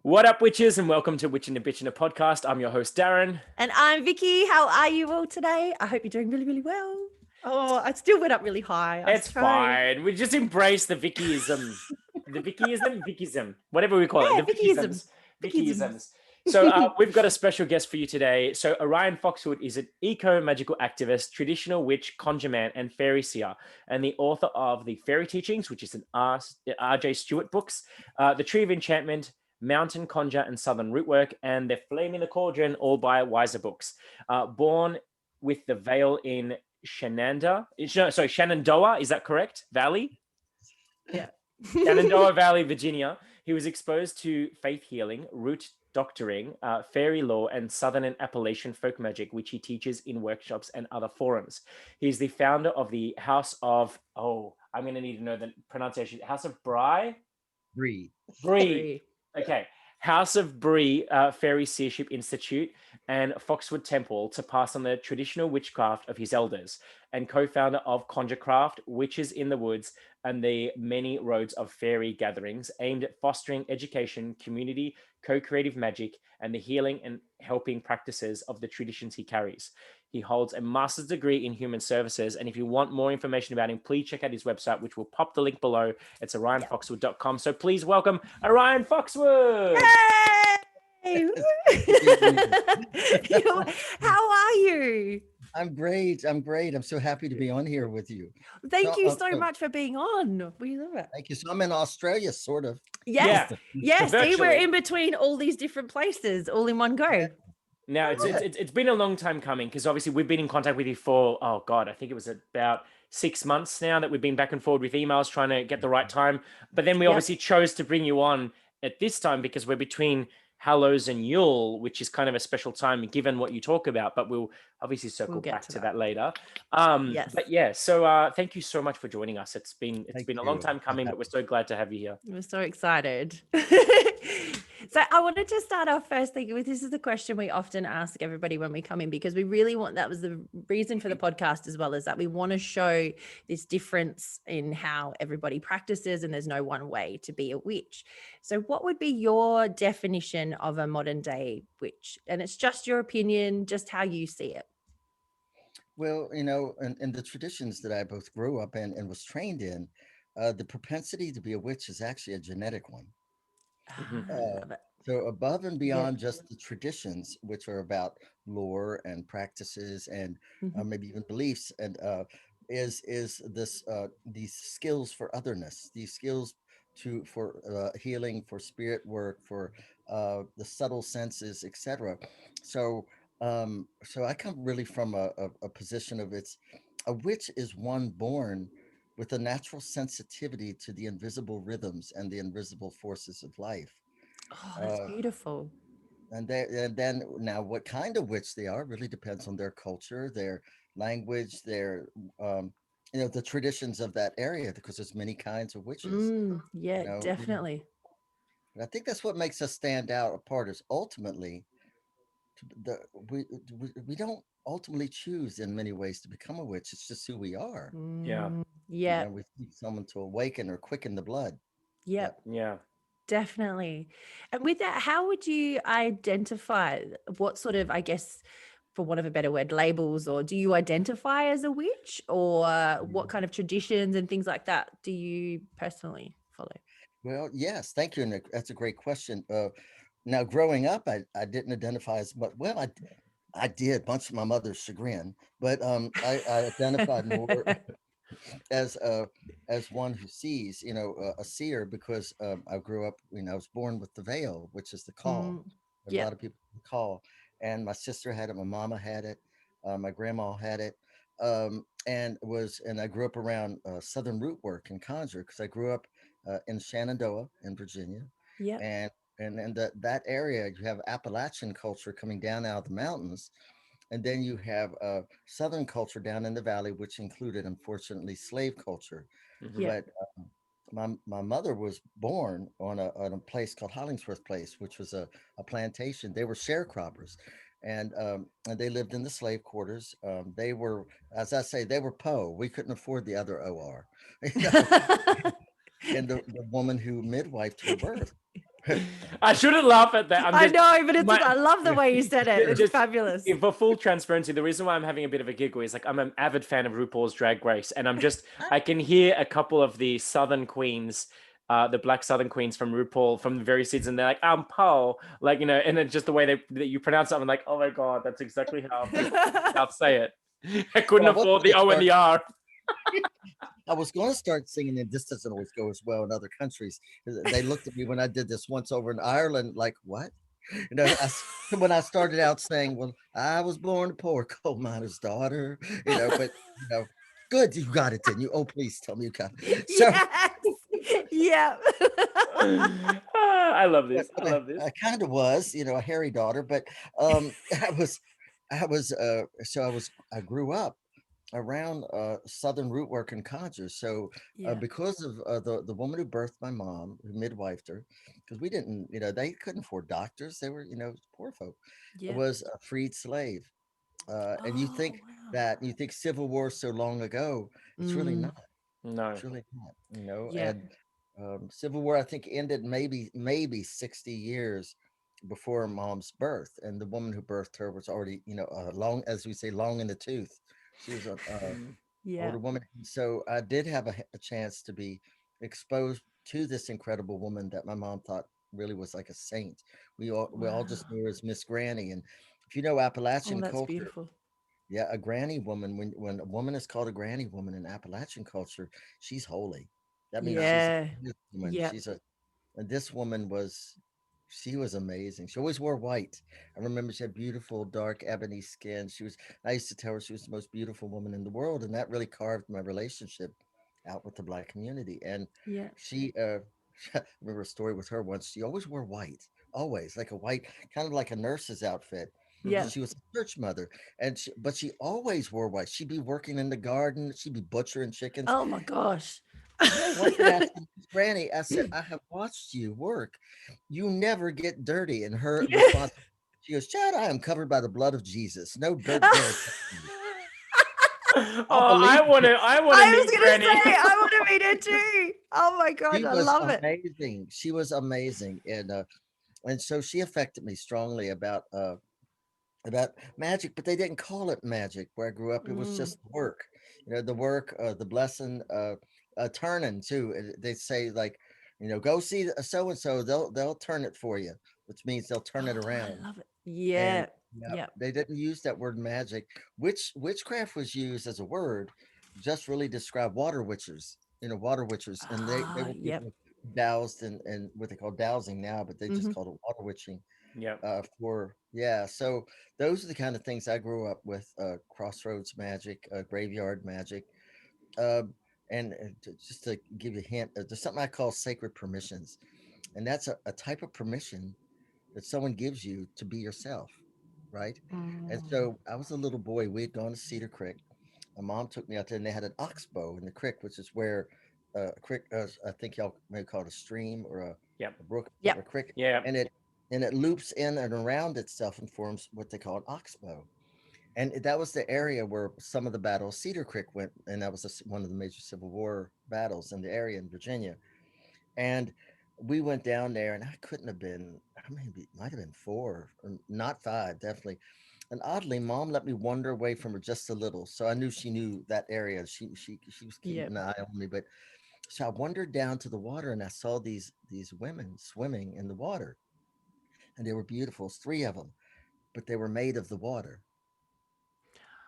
What up, witches, and welcome to Witch and a Bitch in a Podcast. I'm your host, Darren. And I'm Vicky. How are you all today? I hope you're doing really, really well. Oh, I still went up really high. It's fine. We just embrace the Vickyism. Vickism, whatever we call it. Yeah, The Vickisms. Vickyisms. Vickisms. So we've got a special guest for you today. So Orion Foxwood is an eco-magical activist, traditional witch, conjure-man, and fairy seer, and the author of The Fairy Teachings, which is an R.J. Stewart books, The Tree of Enchantment, Mountain Conjure and Southern Rootwork, and The Flame in the Cauldron, all by Weiser books. Born with the veil in Shenandoah, is that correct? Valley? Yeah. Shenandoah Valley, Virginia. He was exposed to faith healing, root doctoring, fairy lore, and Southern and Appalachian folk magic, which he teaches in workshops and other forums. He's the founder of the House of, I'm going to need to know the pronunciation, House of Brigh? Brigh. Okay. House of Brigh, Fairy Seership Institute, and Foxwood Temple to pass on the traditional witchcraft of his elders, and co-founder of Conjure-Craft, Witches in the Woods, and the Many Roads of Faery gatherings aimed at fostering education, community, co-creative magic, and the healing and helping practices of the traditions he carries. He holds a master's degree in human services, and if you want more information about him, please check out his website, which will pop the link below. It's orionfoxwood.com. So please welcome Orion Foxwood. Hey! How are you? I'm great. I'm so happy to be on here with you. Thank you so much for being on. We love it. Thank you. So I'm in Australia, sort of. Yes. Yes. See, we're Virtually. in between all these different places, all in one go. Now, it's been a long time coming, because obviously we've been in contact with you for, I think it was about 6 months now that we've been back and forward with emails trying to get the right time. But then we obviously chose to bring you on at this time because we're between Hallows and Yule, which is kind of a special time given what you talk about, but we'll obviously circle back to that later. Yes. But yeah, so thank you so much for joining us. It's been a long you. time coming, but we're so glad to have you here. We're so excited. So I wanted to start off first thinking with, this is the question we often ask everybody when we come in, because we really want, that was the reason for the podcast as well, is that we want to show this difference in how everybody practices, and there's no one way to be a witch. So what would be your definition of a modern day witch? And it's just your opinion, just how you see it. Well, in the traditions that I both grew up in and was trained in, the propensity to be a witch is actually a genetic one. I love it. So above and beyond just the traditions, which are about lore and practices and maybe even beliefs, and is this these skills for otherness, these skills for healing, for spirit work, for the subtle senses, etc. So so I come really from a position of a witch is one born with a natural sensitivity to the invisible rhythms and the invisible forces of life. Oh, that's beautiful. And then now what kind of witch they are really depends on their culture, their language, their the traditions of that area, because there's many kinds of witches. Definitely. And I think that's what makes us stand out apart, is ultimately the we don't ultimately choose in many ways to become a witch. It's just who we are. Yeah. We seek someone to awaken or quicken the blood. Yeah. Definitely. And with that, how would you identify what sort of, I guess, for want of a better word, labels, or do you identify as a witch, or what kind of traditions and things like that do you personally follow? Well, yes, thank you. And that's a great question. Now, growing up, I didn't identify as much. Well, I did, much to my mother's chagrin, but I identified more as one who sees, a seer, because I grew up, I was born with the veil, which is the call. A lot of people call, and my sister had it, my mama had it, my grandma had it, and I grew up around Southern root work and conjure, because I grew up in Shenandoah in Virginia, and in that area you have Appalachian culture coming down out of the mountains. And then you have Southern culture down in the valley, which included, unfortunately, slave culture. But my mother was born on a place called Hollingsworth Place, which was a plantation. They were sharecroppers, and they lived in the slave quarters. They were, as I say, they were Poe. We couldn't afford the other OR, and the woman who midwifed her birth. I shouldn't laugh at that. I know, but I love the way you said it. It's just fabulous. for full transparency, the reason why I'm having a bit of a giggle is like I'm an avid fan of RuPaul's Drag Race, and I can hear a couple of the Southern queens, the Black Southern queens from RuPaul from the various seasons. They're like, I'm Paul, like, you know, and then just the way that you pronounce it, I'm like, oh my God, that's exactly how I'll say it. I couldn't afford the O and the R. I was going to start singing, and this doesn't always go as well in other countries. They looked at me when I did this once over in Ireland, like, what? You know, when I started out saying, well, I was born a poor coal miner's daughter, you know, but, you know, good, you got it, didn't you? Oh, please tell me you got it. So, yes. Yeah. I love this. I love this. I kind of was, you know, a hairy daughter, but I grew up around Southern root work and conjure. So because of the woman who birthed my mom, who midwifed her, because we didn't, you know, they couldn't afford doctors. They were, you know, poor folk. It was a freed slave. And you think that, you think Civil War so long ago, it's really not. No. It's really not, you know, and Civil War, I think, ended maybe 60 years before Mom's birth. And the woman who birthed her was already, you know, long, as we say, long in the tooth. She was an older woman. So I did have a chance to be exposed to this incredible woman that my mom thought really was like a saint. We all just knew her as Miss Granny. And if you know Appalachian that's culture, beautiful. yeah, a granny woman, when a woman is called a granny woman in Appalachian culture, she's holy. That means she's a woman. And this woman she was amazing. She always wore white. I remember she had beautiful dark ebony skin. I used to tell her she was the most beautiful woman in the world, and that really carved my relationship out with the Black community. And she I remember a story with her once. She always wore white, always like a white, kind of like a nurse's outfit. She was a church mother, but she always wore white. She'd be working in the garden. She'd be butchering chickens. Oh my gosh. One day I said, Granny, I said, I have watched you work. You never get dirty. And her response, she goes, Chad, I am covered by the blood of Jesus. No dirt dare. I want to meet Granny. I want to meet her too. Oh my God, I love it. Amazing. She was amazing. And so she affected me strongly about magic, but they didn't call it magic where I grew up. It was just work, you know, the work, the blessing, turning too. They say, like, you know, go see so and so. They'll turn it for you, which means they'll turn it around. I love it. Yeah. They didn't use that word magic. Witchcraft was used as a word, just really describe water witchers. You know, water witchers, and they were people doused and what they call dowsing now, but they just called it water witching. So those are the kind of things I grew up with: crossroads magic, graveyard magic, and just to give you a hint, there's something I call sacred permissions, and that's a type of permission that someone gives you to be yourself, right? And so I was a little boy. We had gone to Cedar Creek. My mom took me out there, and they had an oxbow in the creek, which is where a creek, I think y'all may call it a stream or a brook, a creek, and it loops in and around itself and forms what they call an oxbow. And that was the area where some of the battles Cedar Creek went, and that was one of the major Civil War battles in the area in Virginia. And we went down there, and I couldn't have been, might have been 4, or not 5, definitely. And oddly, Mom let me wander away from her just a little, so I knew she knew that area. She was keeping an eye on me, but so I wandered down to the water, and I saw these women swimming in the water, and they were beautiful, 3 of them, but they were made of the water.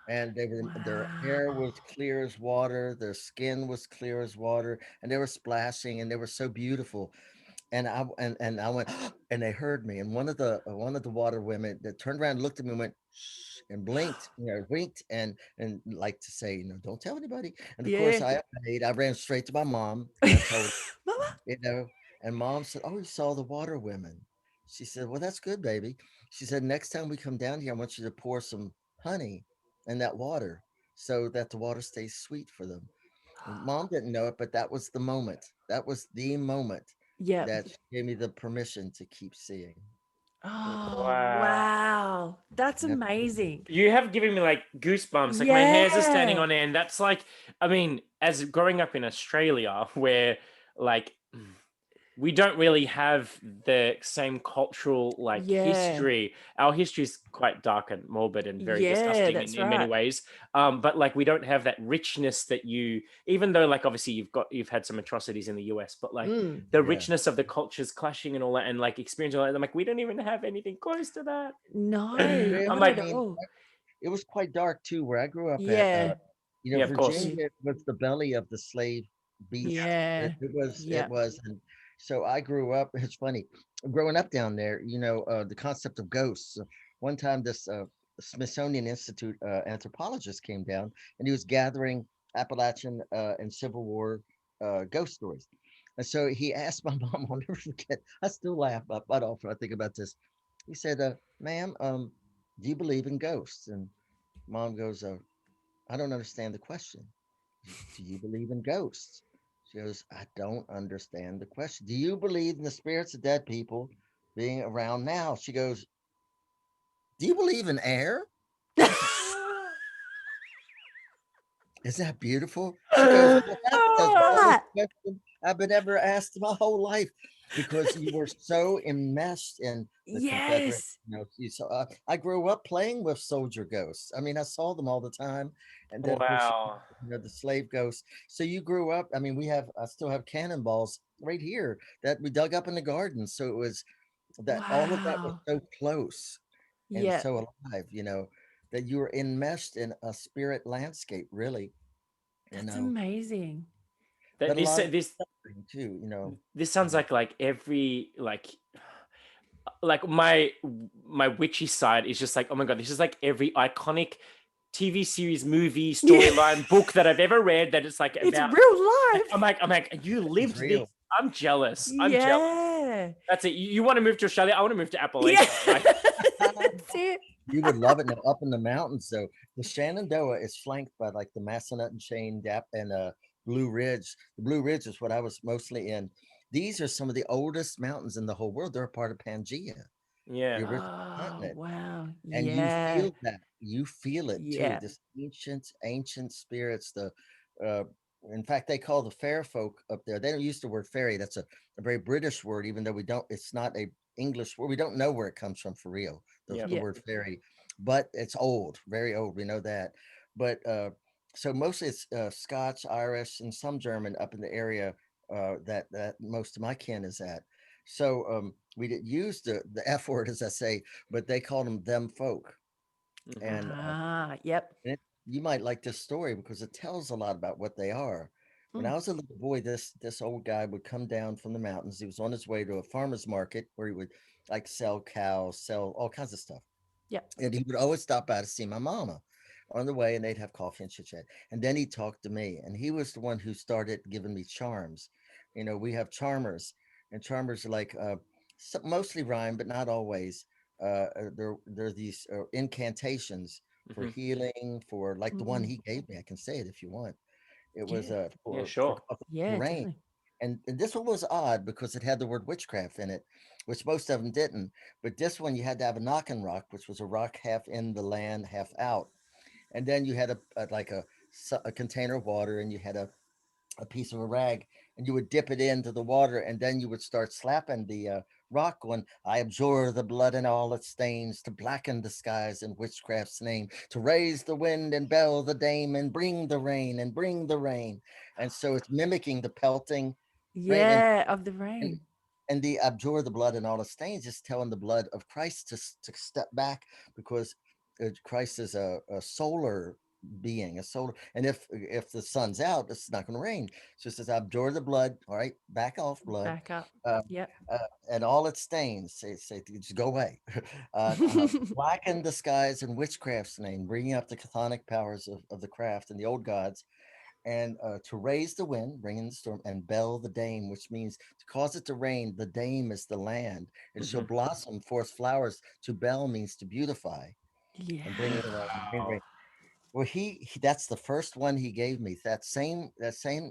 And their hair was clear as water, their skin was clear as water, and they were splashing, and they were so beautiful. And I went, and they heard me. And one of the water women that turned around and looked at me and went, shh, and blinked, you know, winked, and like to say, you know, don't tell anybody. And of course I ran straight to my mom, and I told her, Mama. you know, and Mom said, oh, you saw the water women. She said, well, that's good, baby. She said, next time we come down here, I want you to pour some honey in that water so that the water stays sweet for them. And Mom didn't know it, but that was the moment. That was the moment that gave me the permission to keep seeing. Oh, wow. That's amazing. You have given me like goosebumps. Like my hairs are standing on end. That's like, I mean, as growing up in Australia, where like we don't really have the same cultural like history. Our history is quite dark and morbid and very disgusting in many ways. But like we don't have that richness that you, even though like obviously you've had some atrocities in the US, but like the richness of the cultures clashing and all that, and like experiencing all that, I'm like, we don't even have anything close to that. No, I'm not like, at all. It was quite dark too, where I grew up Yeah. at. You know, Yeah, of course. Virginia was the belly of the slave beast. Yeah. It was. And so I grew up, it's funny, growing up down there, you know, the concept of ghosts. One time this Smithsonian Institute anthropologist came down and he was gathering Appalachian and Civil War ghost stories. And so he asked my mom, I'll never forget, I still laugh my butt off when I think about this. He said, ma'am, do you believe in ghosts? And mom goes, I don't understand the question. Do you believe in ghosts? She goes, I don't understand the question. Do you believe in the spirits of dead people being around now? She goes, do you believe in air? Is that beautiful? She goes, well, that's the dumbest question I've been ever asked my whole life, because you were so enmeshed in the Confederate. You know, you saw, I grew up playing with soldier ghosts. I mean, I saw them all the time, and then of course, you know, the slave ghosts. So you grew up. I mean, I still have cannonballs right here that we dug up in the garden. So it was that all of that was so close and so alive. You know, that you were enmeshed in a spirit landscape, really. That's amazing. That this too, you know. This sounds like every like my witchy side is just like, oh my god, this is like every iconic TV series, movie, storyline, book that I've ever read. That it's like it's about, real life. I'm like, you lived this. I'm jealous. I'm jealous. That's it. You want to move to Australia? I want to move to Appalachia. That's it. You would love it. Now, up in the mountains, though, the Shenandoah is flanked by like the Massanutten Chain Gap and Blue Ridge. The Blue Ridge is what I was mostly in. These are some of the oldest mountains in the whole world. They're a part of Pangea. Yeah. The original continent. Wow. And you feel that. You feel it too. This ancient spirits. In fact, they call the fair folk up there. They don't use the word fairy. That's a very British word, even though it's not a English word. We don't know where it comes from for real. The word fairy, but it's old, very old. We know that. But so mostly it's Scotch, Irish, and some German up in the area that most of my kin is at. So we didn't use the F word, as I say, but they called them folk. And you might like this story because it tells a lot about what they are. When I was a little boy, this old guy would come down from the mountains. He was on his way to a farmer's market where he would like sell cows, sell all kinds of stuff. And he would always stop by to see my mama on the way, and they'd have coffee and chit chat. And then he'd talk to me, and he was the one who started giving me charms. You know, we have charmers, and charmers are like mostly rhyme, but not always. They're these incantations for healing, for like the one he gave me. I can say it if you want. It was for rain. And this one was odd because it had the word witchcraft in it, which most of them didn't. But this one, you had to have a knocking rock, which was a rock half in the land, half out. And then you had a container of water, and you had a piece of a rag, and you would dip it into the water, and then you would start slapping the rock going, I abjure the blood and all its stains, to blacken the skies in witchcraft's name, to raise the wind and bell the dame, and bring the rain and bring the rain. And so it's mimicking the pelting of the rain. And the abjure the blood and all the stains is telling the blood of Christ to step back, because Christ is a solar being, a solar, and if the sun's out, it's not going to rain. So it says, abjure the blood, all right, back off blood, back up, and all its stains, say just go away. Blacken the skies in witchcraft's name, bringing up the chthonic powers of the craft and the old gods, and to raise the wind, bring in the storm, and bell the dame, which means to cause it to rain. The dame is the land, and she'll blossom forth flowers. To bell means to beautify, and bring it around. Well, he that's the first one he gave me. That same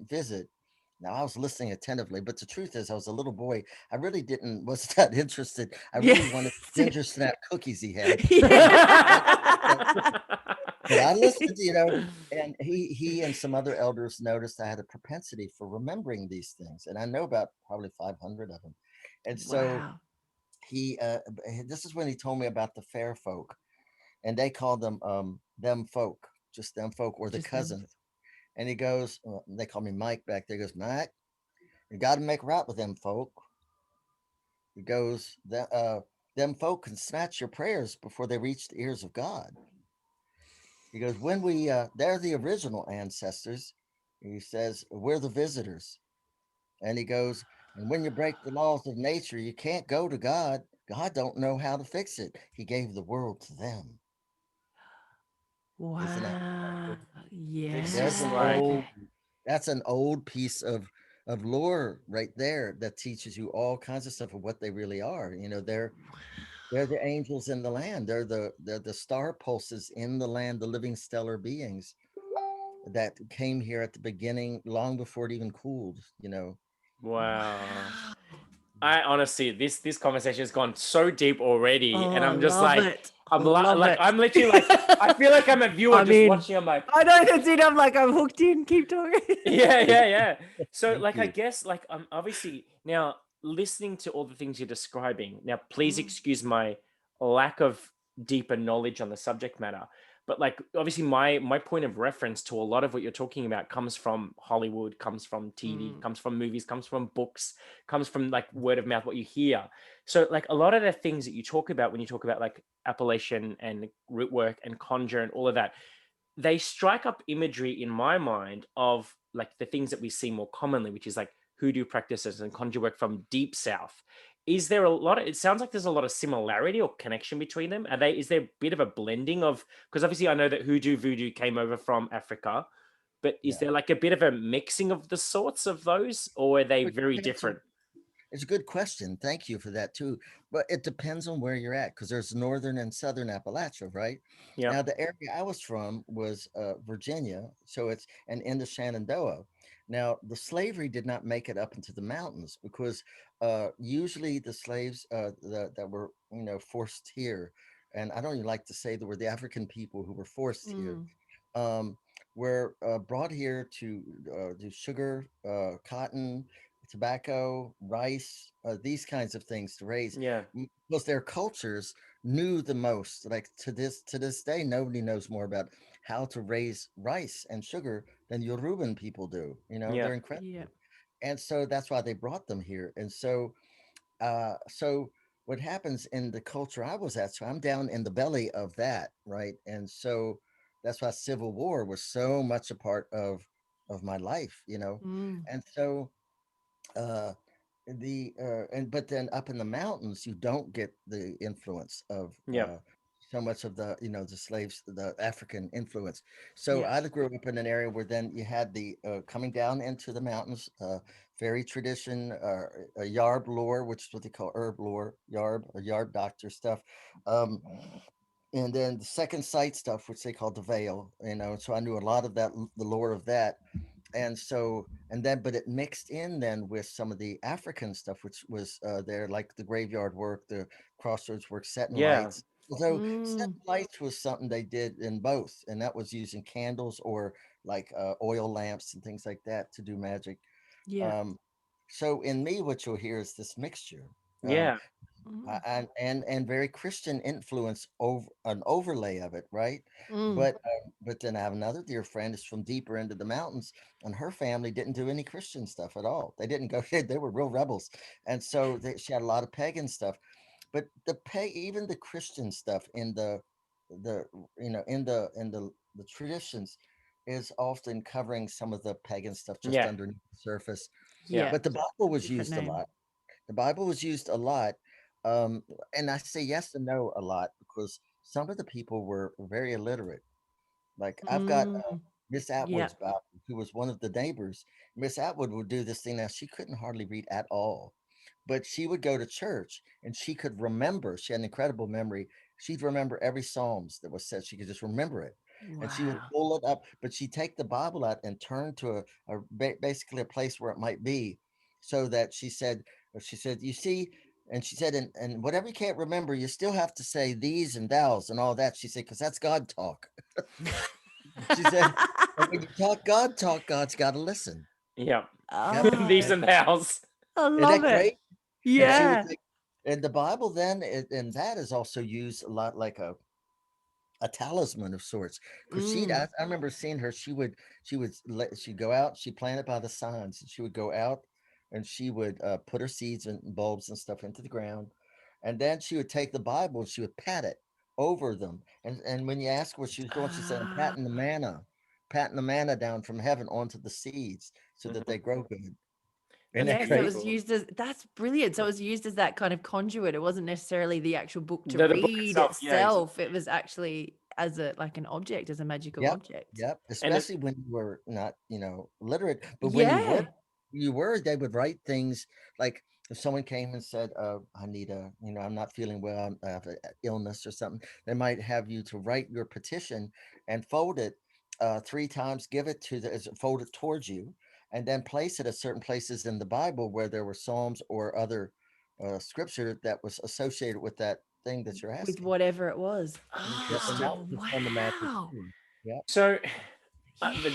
visit. Now I was listening attentively, but the truth is, I was a little boy. I really wasn't that interested. I really wanted ginger snap cookies he had. But I listened, and he and some other elders noticed I had a propensity for remembering these things, and I know about probably 500 of them. And so Wow. he, this is when he told me about the fair folk, and they called them folk, just them folk, or the Just them. cousins. And he goes, they call me Mike back there. He goes, Mike, you got to make right with them folk. He goes, them folk can snatch your prayers before they reach the ears of God. He goes, when they're the original ancestors. He says, we're the visitors. And he goes, and when you break the laws of nature, you can't go to God. God don't know how to fix it. He gave the world to them. Isn't that? Wow. This There's is an like, Yeah. old, that's an old piece of lore right there that teaches you all kinds of stuff of what they really are. They're the angels in the land. They're the star pulses in the land, the living stellar beings that came here at the beginning, long before it even cooled. wow. Wow. I honestly, this conversation has gone so deep already, and Oh, I'm just love like, it. Love like it. I'm literally like, I feel like I'm a viewer I just mean, watching. I'm like, I know that's it. I'm like, I'm hooked in. Keep talking. yeah. So Thank like, I you. guess like obviously now listening to all the things you're describing. Now, please Mm, excuse my lack of deeper knowledge on the subject matter. But like obviously my point of reference to a lot of what you're talking about comes from Hollywood, comes from TV, mm, comes from movies, comes from books, comes from like word of mouth, what you hear. So like a lot of the things that you talk about when you talk about like Appalachian and root work and conjure and all of that, they strike up imagery in my mind of like the things that we see more commonly, which is like hoodoo practices and conjure work from deep south. Is there a lot of, it sounds like there's a lot of similarity or connection between them? Is there a bit of a blending of, because obviously I know that hoodoo voodoo came over from Africa, but is Yeah. there like a bit of a mixing of the sorts of those, or are they But very that's a different? It's a good question. Thank you for that too. But it depends on where you're at because there's northern and southern Appalachia, right? Yeah. Now, the area I was from was Virginia, so it's and into Shenandoah. Now, the slavery did not make it up into the mountains because usually the slaves that were forced here, and I don't even like to say that were the African people who were forced here, mm. um, were brought here to do sugar, cotton, tobacco, rice, these kinds of things to raise Yeah. because their cultures knew the most. Like to this day, nobody knows more about how to raise rice and sugar than Yoruban people do. Yeah. They're incredible, Yeah. and so that's why they brought them here. And so what happens in the culture I was at? So I'm down in the belly of that, right? And so that's why Civil War was so much a part of my life. Mm. And so uh and but then up in the mountains you don't get the influence of Yeah. so much of the slaves, the African influence. So Yeah. I grew up in an area where then you had the coming down into the mountains, fairy tradition, a yarb lore, which is what they call herb lore, yarb or yarb doctor stuff. um and then the second sight stuff, which they call the veil. So I knew a lot of that, the lore of that. And but it mixed in then with some of the African stuff, which was there, like the graveyard work, the crossroads work, setting Yeah. lights. Although setting Mm. lights was something they did in both, and that was using candles or like oil lamps and things like that to do magic. Yeah. um, so in me, what you'll hear is this mixture. um, Yeah. Mm. and very Christian influence, over an overlay of it, right? Mm. But then I have another dear friend is from deeper into the mountains, and her family didn't do any Christian stuff at all. They didn't go. They were real rebels, and so she had a lot of pagan stuff. But even the Christian stuff in the in the traditions is often covering some of the pagan stuff just Yeah. underneath the surface. Yeah. Yeah. But the Bible was Different used a name. lot. The Bible was used a lot. And I say yes and no a lot because some of the people were very illiterate. Like I've got Mm. Miss Yeah. Atwood's Bible, who was one of the neighbors. Miss Atwood would do this thing. Now she couldn't hardly read at all, but she would go to church and she could remember. She had an incredible memory. She'd remember every Psalms that was said. She could just remember it, and she would Wow. pull it up. But she'd take the Bible out and turn to basically a place where it might be, so that she said, "You see." And she said, and whatever you can't remember, you still have to say these and thous and all that. She said, because that's God talk. She said, and when you talk God talk, God's got to listen. Yeah. Yep. These Oh, and thous. I Isn't love that it. great? And she would Yeah. say, and the Bible then, and that is also used a lot like a talisman of sorts. Because I remember seeing her. She'd go out. She'd plant it by the signs, and she would go out, and she would put her seeds and bulbs and stuff into the ground, and then she would take the Bible and she would pat it over them. And when you ask what she was doing, she said, "I'm Ah, patting the manna down from heaven onto the seeds so that Mhm. they grow good." Isn't That's that yeah, so it really great? was cool. used as that's brilliant. So it was used as that kind of conduit. It wasn't necessarily the actual book to The book read itself, yeah, exactly. itself. It was actually as a like an object, as a magical Yep, object. yep, And it, especially when you were not, literate, but when Yeah. you were, they would write things like if someone came and said, I need I'm not feeling well, I have an illness or something, they might have you to write your petition and fold it 3 times, give it fold it towards you, and then place it at certain places in the Bible where there were Psalms or other scripture that was associated with that thing that you're With asking. whatever it was. Yep, and that Oh, was the fun, the magic wow. too. Yep. so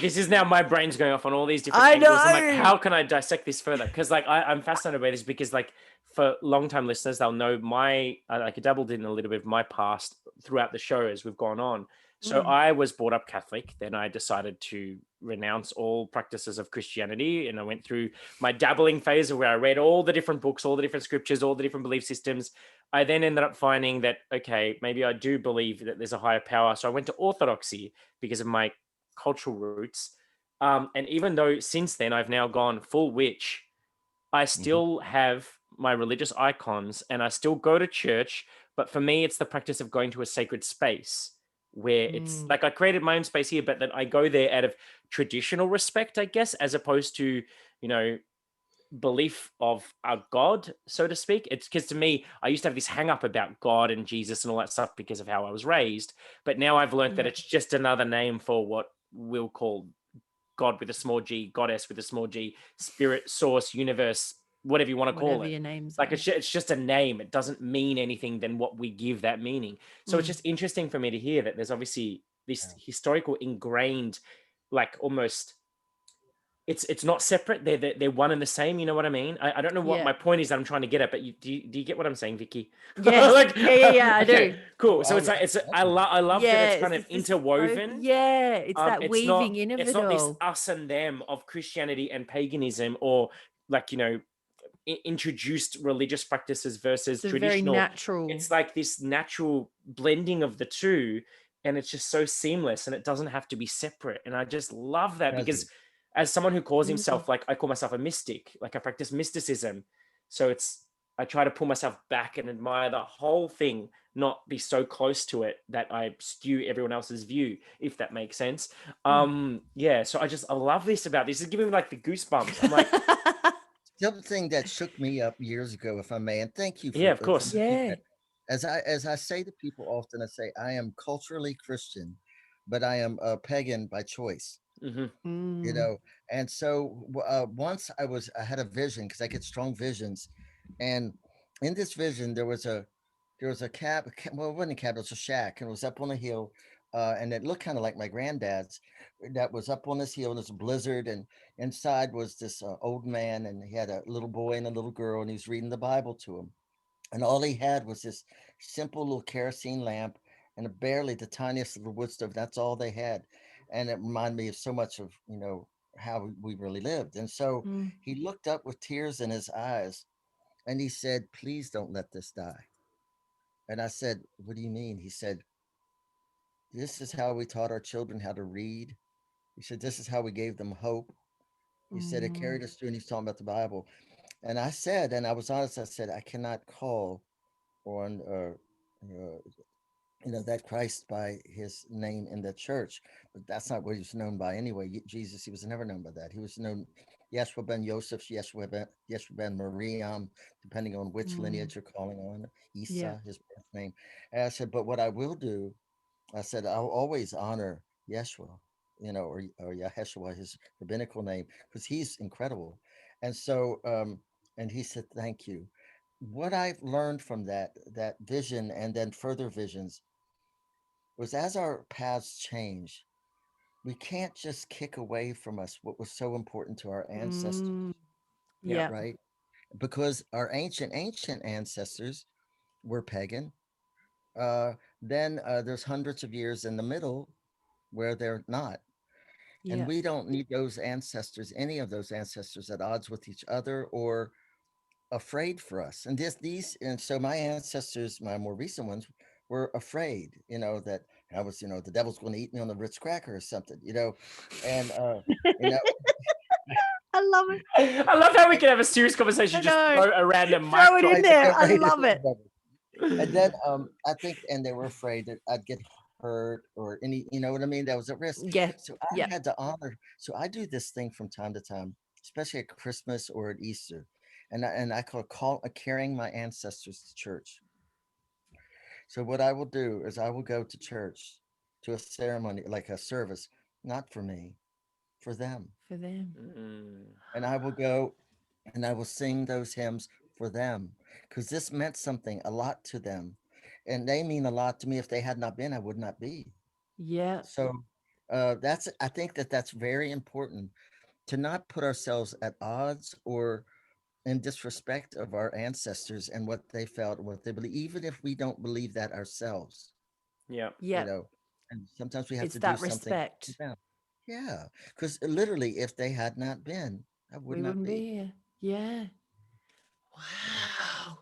this is now my brain's going off on all these different I angles. I'm like, know. how can I dissect this further? Because like I'm fascinated by this because like for long time listeners, they'll know my like I dabbled in a little bit of my past throughout the show as we've gone on. So Mm. I was brought up Catholic. Then I decided to renounce all practices of Christianity, and I went through my dabbling phase of where I read all the different books, all the different scriptures, all the different belief systems. I then ended up finding that okay, maybe I do believe that there's a higher power. So I went to Orthodoxy because of my cultural roots. And even though since then I've now gone full witch, I Mhm. still have my religious icons and I still go to church. But for me, it's the practice of going to a sacred space where it's Mm. like I created my own space here, but then I go there out of traditional respect, I guess, as opposed to, you know, belief of a God, so to speak. It's because to me, I used to have this hang up about God and Jesus and all that stuff because of how I was raised. But now I've learned that Yeah. it's just another name for what we'll call God with a small g, goddess with a small g, spirit, source, universe, whatever you want to call Whatever it. your names Like are. it's just a name. It doesn't mean anything than what we give that meaning. So it's Mm. just interesting for me to hear that there's obviously this Yeah. historical ingrained, like almost it's not separate. They're one and the same. You know what I mean? I don't know what Yeah. my point is that I'm trying to get at, but do you get what I'm saying, Vicky? Yes. Like, Yeah, yeah, yeah. I okay, do. cool. Oh, So it's like I love that Yeah. it's It's kind of just this interwoven. yeah, it's that It's weaving in of it not this all. us and them of Christianity and paganism, or like introduced religious practices versus It's a very traditional. natural. It's like this natural blending of the two, and it's just so seamless, and it doesn't have to be separate. And I just love that because, Doesn't. as someone who calls Mm. himself, like I call myself a mystic, like I practice mysticism, so I try to pull myself back and admire the whole thing, not be so close to it that I skew everyone else's view, if that makes sense. Mm. Yeah, so I love this about this. It's giving me like the goosebumps. I'm like, Something that shook me up years ago, if I may, and thank you yeah, of for course. mentioning Yeah. that. As I say to people often, I say I am culturally Christian, but I am a pagan by choice. Hmm. You Mm. know, and so once I had a vision because I get strong visions, and in this vision there was a well, it wasn't a cabin, it was a shack, and it was up on a hill, and it looked kind of like my granddad's. That was up on this hill, and there's a blizzard, and inside was this old man, and he had a little boy and a little girl, and he was reading the Bible to him, and all he had was this simple little kerosene lamp and barely the tiniest little wood stove. That's all they had, and it reminded me of so much of how we really lived. And so Mm. he looked up with tears in his eyes, and he said, "Please don't let this die." And I said, "What do you mean?" He said, "This is how we taught our children how to read." He said, "This is how we gave them hope." He said, "It Mm. carried us through," and he's talking about the Bible. And I said, and I was honest, I said, "I cannot call on that Christ by his name in the church, but that's not what he was known by anyway. Jesus, he was never known by that. He was known Yeshua ben Yosef, Yeshua ben Mariam, depending on which Mm. lineage you're calling on, Yeah. Isa, his birth name." And I said, "But what I will do," I said, "I'll always honor Yeshua, or Yaheshua, his rabbinical name, because he's incredible." And so, and he said, "Thank you." what I've learned from that vision and then further visions was as our paths change, we can't just kick away from us what was so important to our ancestors, Mm, Yeah. yeah. right? Because our ancient ancestors were pagan. Uh, then there's hundreds of years in the middle where they're not. And Yeah. we don't need those ancestors, any of those ancestors at odds with each other or afraid for us. And and so my ancestors, my more recent ones, were afraid, that I was, the devil's going to eat me on the Ritz cracker or something, and you know, I love it. I love how we can have a serious conversation, I just know. throw a random mic Throw it drop. in I think there. they're I afraid love it. and then I think, and they were afraid that I'd get hurt or any, you know what I mean? That was a risk. Yeah. So I Yeah. had to honor. So I do this thing from time to time, especially at Christmas or at Easter, and I call carrying my ancestors to church. So what I will do is I will go to church to a ceremony, like a service, not for me, for them. For them. Mm, And I will go and I will sing those hymns for them because this meant something a lot to them. And they mean a lot to me. If they had not been, I would not be. Yeah. So I think that's very important to not put ourselves at odds or in disrespect of our ancestors and what they felt, what they believe, even if we don't believe that ourselves, yeah. you Yeah. know. And sometimes we have It's to do that something for respect. them. Yeah, because literally, if they had not been, I would We not wouldn't be. be here. Yeah. Wow.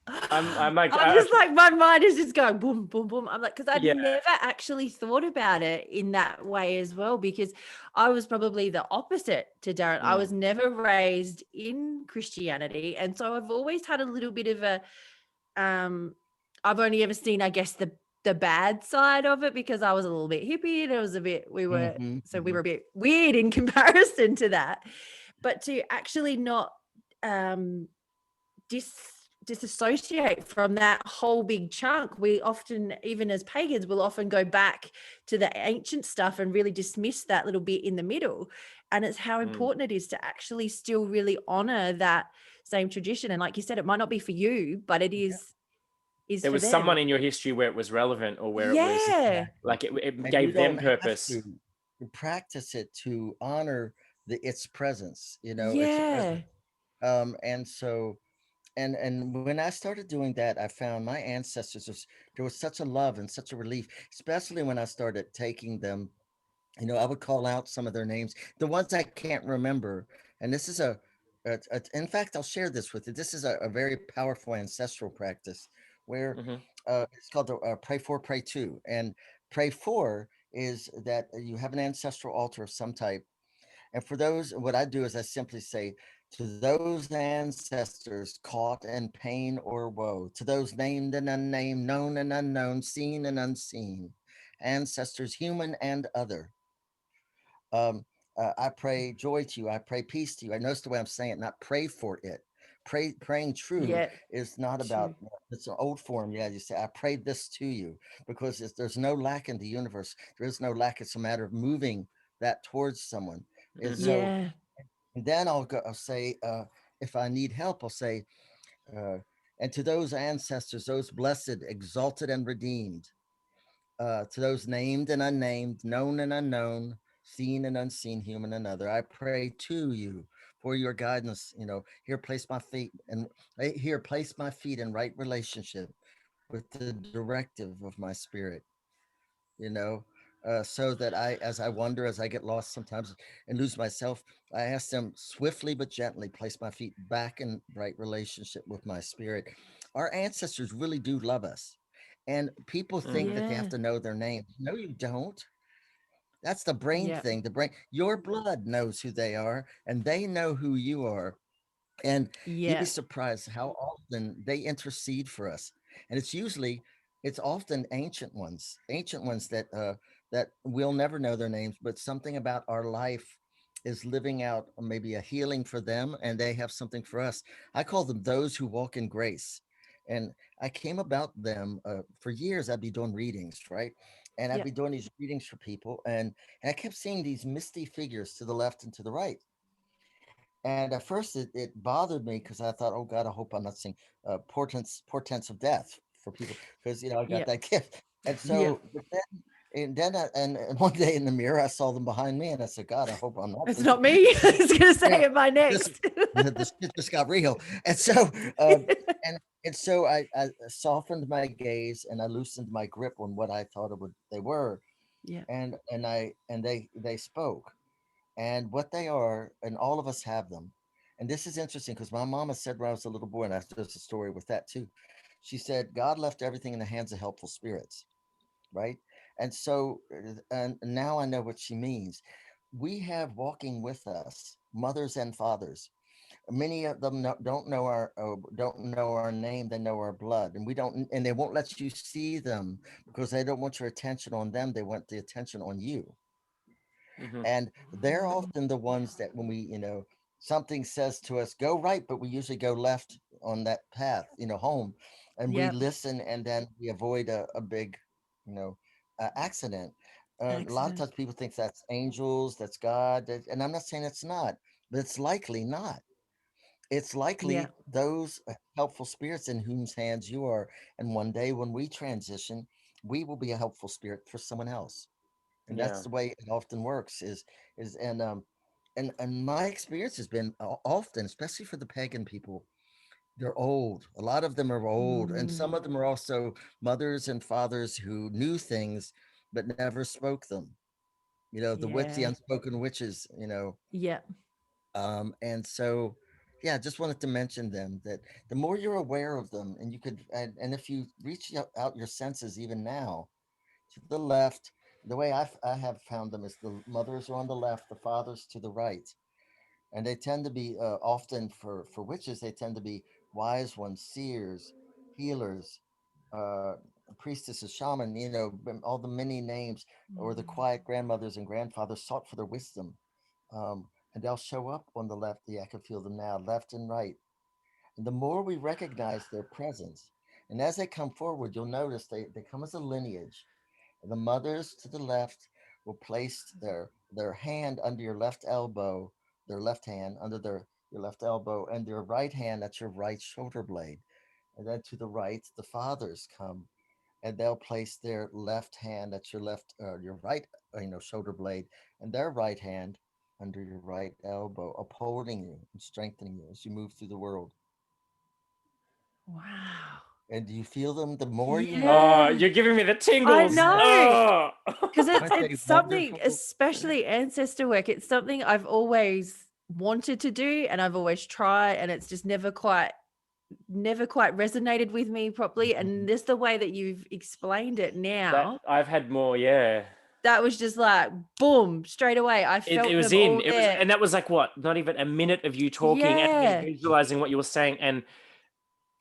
I'm like, I'm just like, my mind is just going boom, boom, boom. I'm like, because I'd yeah. never actually thought about it in that way as well, because I was probably the opposite to Darren. I was Mm, never raised in Christianity. And so I've always had a little bit of a, um, I've only ever seen, I guess, the bad side of it because I was a little bit hippie and it was a bit, we were Hmm. a bit weird in comparison to that. But to actually not um disassociate from that whole big chunk, we often, even as pagans, will often go back to the ancient stuff and really dismiss that little bit in the middle. And it's how mm. important it is to actually still really honor that same tradition. And like you said, it might not be for you, but it is There for was them. someone in your history where it was relevant, or where it was Yeah. like it And you gave them don't have purpose. to practice it to honor its presence. Its Yeah. presence. And so, and when I started doing that, I found my ancestors. There was such a love and such a relief, especially when I started taking them. I would call out some of their names, the ones I can't remember. And this is in fact, I'll share this with you. This is a very powerful ancestral practice where Hmm. it's called the pray for, pray to. And pray for is that you have an ancestral altar of some type. And for those, what I do is I simply say, to those ancestors caught in pain or woe, to those named and unnamed, known and unknown, seen and unseen, ancestors, human and other. I pray joy to you. I pray peace to you. I notice the way I'm saying it, not pray for it. Praying true Yeah. is not True. about, it's an old form. Yeah, you say, I prayed this to you because there's no lack in the universe. There is no lack. It's a matter of moving that towards someone. And Hmm. so, Yeah. and then I'll say, if I need help, I'll say, uh, and to those ancestors, those blessed, exalted, and redeemed, to those named and unnamed, known and unknown, seen and unseen, human and other. I pray to you for your guidance. Here place my feet and here place my feet in right relationship with the directive of my spirit. You know, so that as I wander, as I get lost sometimes and lose myself, I ask them swiftly but gently place my feet back in right relationship with my spirit. Our ancestors really do love us. And people Mm. think that they have Yeah. to know their names. No, you don't. That's the brain Yeah. thing. The brain, your blood knows who they are, and they know who you are. And you'd be Yeah. surprised how often they intercede for us. And it's often ancient ones that we'll never know their names, but something about our life is living out maybe a healing for them, and they have something for us. I call them those who walk in grace. And I came about them for years. I'd be doing readings, right? And I'd Yeah. be doing these readings for people, and I kept seeing these misty figures to the left and to the right. And at first, it bothered me because I thought, oh God, I hope I'm not seeing portents of death for people, because I got Yeah. that gift. And Yeah. so, but and one day in the mirror, I saw them behind me, and I said, God, I hope I'm not It's thinking. not me. I was going to Yeah, say, am I this next? the shit just got real. And so, and so I softened my gaze and I loosened my grip on what I thought they were, Yeah. and they spoke. And what they are, and all of us have them. And this is interesting because my mama said when I was a little boy, and there's a story with that too. She said God left everything in the hands of helpful spirits, right? And so, and now I know what she means. We have walking with us mothers and fathers. Many of them don't know our name. They know our blood, and we don't, and they won't let you see them because they don't want your attention on them. They want the attention on you. Mhm. And they're often the ones that when we, something says to us, go right, but we usually go left on that path, home. And we Yep. listen, and then we avoid a big, you know, accident. A lot of Accident. times people think that's angels, that's God. And I'm not saying it's not, but it's likely not. It's Yeah. likely those helpful spirits in whose hands you are. And one day when we transition, we will be a helpful spirit for someone else. And that's Yeah. the way it often works. Is and my experience has been often, especially for the pagan people, they're old. A lot of them are old, and Mm, some of them are also mothers and fathers who knew things but never spoke them. The yeah. unspoken witches. Yeah. And so, yeah, just wanted to mention them, that the more you're aware of them, and you could, and if you reach out your senses even now to the left, the way I have found them is the mothers are on the left, the fathers to the right, and they tend to be often for witches. They tend to be wise ones, seers, healers, uh, priestesses, shaman. All the many names, or the quiet grandmothers and grandfathers sought for their wisdom. And they'll show up on the left. Yeah, I can feel them now, left and right. And the more we recognize their presence, and as they come forward, you'll notice they come as a lineage. The mothers to the left will place their hand under your left elbow, their left hand under your left elbow, and their right hand at your right shoulder blade. And then to the right, the fathers come, and they'll place their left hand at your right, shoulder blade, and their right hand under your right elbow, upholding you and strengthening you as you move through the world. Wow. And do you feel them? The more you know, Oh, Yeah. you're giving me the I tingles. know. Oh. Because it's aren't they it's something, wonderful? especially ancestor work. It's something I've always wanted to do and I've always tried, and it's just never quite resonated with me properly. And this the way that you've explained it That now, I've had more, yeah. that was just like boom, straight away. I It felt was them in. all It was, there. and that was like what? Not even a minute of you talking and me Yeah. visualizing what you were saying, and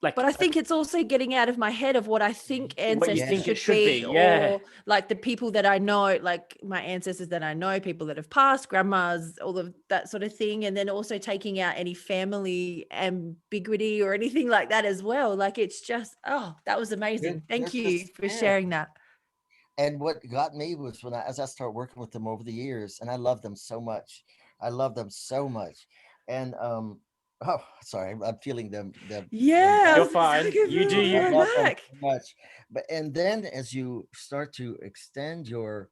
But like I think it's also getting out of my head of what I think what you ancestors think Yeah. it should should be. be, Yeah. or like the people that I know, like my ancestors that I know, people that have passed, grandmas, all of that sort of thing. And then also taking out any family ambiguity or anything like that as well. Like it's just, oh, that was They're, amazing. Thank they're you just for there. sharing that. And what got me was as I started working with them over the years, and I love them so much. I love them so much. And oh, sorry, I'm feeling them Yeah, I back. You're was just like, fine. I You feel do it I in you. my love them back. so much. But and then as you start to extend your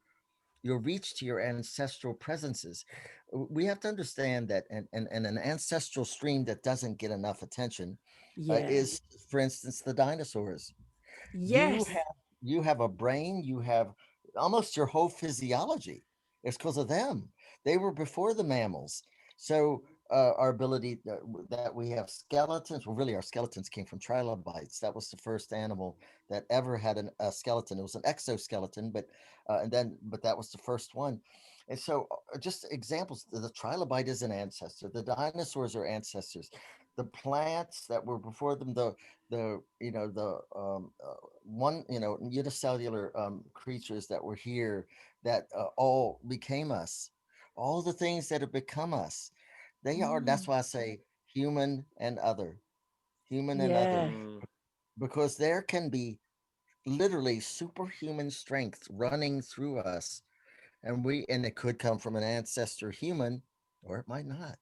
reach to your ancestral presences, we have to understand that, and an ancestral stream that doesn't get enough attention Yeah. is, for instance, the dinosaurs. you Yes. have you have a brain, you have almost your whole physiology. It's because of them. They were before the mammals. So our ability that we have skeletons, well, really our skeletons came from trilobites. That was the first animal that ever had a skeleton. It was an exoskeleton, but that was the first one. And so just examples, the trilobite is an ancestor, the dinosaurs are ancestors, the plants that were before them, the one, unicellular creatures that were here, that all became us, all the things that have become us. They are, that's Mm, why I say human and other, human and other, yeah. Mm. because there can be literally superhuman strength running through us, and it could come from an ancestor human, or it might not.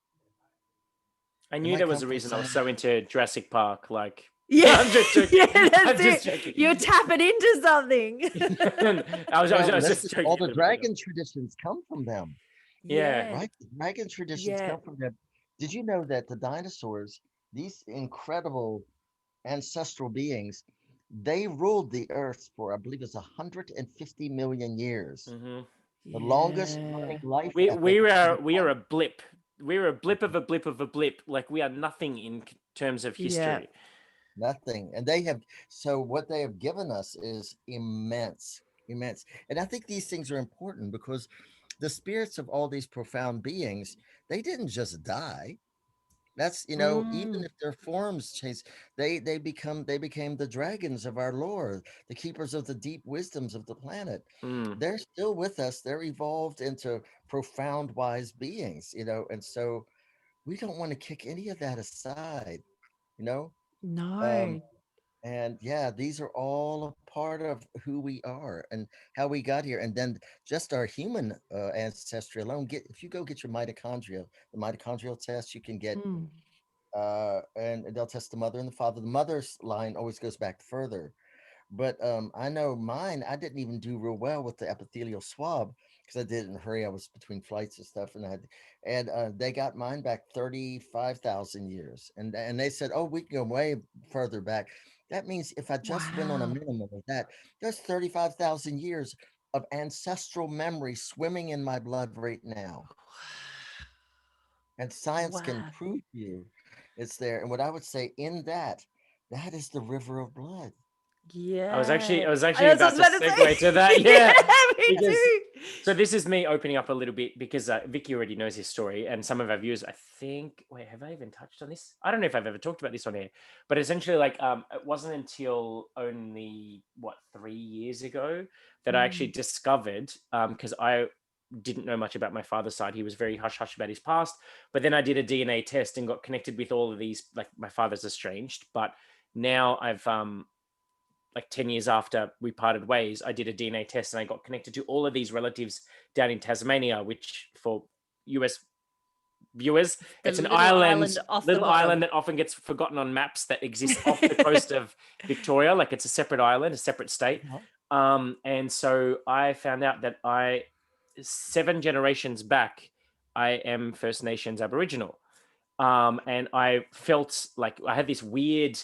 I It knew might there was come a from reason I was somewhere. so into Jurassic Park. Like, Yeah, I'm just joking. yeah, I'm that's just it. joking. You're tapping into something. I Well, was listen, just joking all a the little bit. dragon traditions come from them, Yeah. right? The dragon traditions Yeah. come from them. Did you know that the dinosaurs, these incredible ancestral beings, they ruled the earth for, I believe it's 150 million years. Hmm. The longest Yeah. running life We epic we on are the we are planet. a blip. We're a blip of a blip of a blip. Like we are nothing in terms of Yeah. history. Nothing. And they have, so what they have given us is immense, immense. And I think these things are important because the spirits of all these profound beings, they didn't just die. That's, even Mm. if their forms change, they became the dragons of our lore, the keepers of the deep wisdoms of the planet. Mm. They're still with us. They're evolved into profound wise beings, and so we don't want to kick any of that aside, you know. Um, No. and yeah, these are all a part of who we are and how we got here. And then just our human ancestry alone. If you go get your mitochondria, the mitochondrial test, you can get Mm. and they'll test the mother and the father. The mother's line always goes back further. But I know mine, I didn't even do real well with the epithelial swab because I did it in a hurry. I was between flights and stuff, and they got mine back 35,000 years, and they said, oh, we can go way further back. That means if I just went on a Wow. minimum of that, there's 35,000 years of ancestral memory swimming in my blood right now, and science can Wow. prove to you it's there. And what I would say in that, that is the river of blood. Yeah. I was actually That's what about to I was about to say. segue to that. Yeah, Yeah. me Because too. so this is me opening up a little bit because Vicky already knows his story, and some of our viewers, I think. Wait, have I even touched on this? I don't know if I've ever talked about this on here, but essentially, like, it wasn't until only 3 years ago that I actually Mm. discovered, because I didn't know much about my father's side. He was very hush hush about his past, but then I did a DNA test and got connected with all of these. Like, my father's estranged, but now I've like 10 years after we parted ways, I did a DNA test and I got connected to all of these relatives down in Tasmania, which for US viewers, The it's an little island island, off the little island bottom. that often gets forgotten on maps that exists off the coast of Victoria. Like, it's a separate island, a separate state. And so I found out that 7 generations back, I am First Nations Aboriginal. And I felt like I had this weird,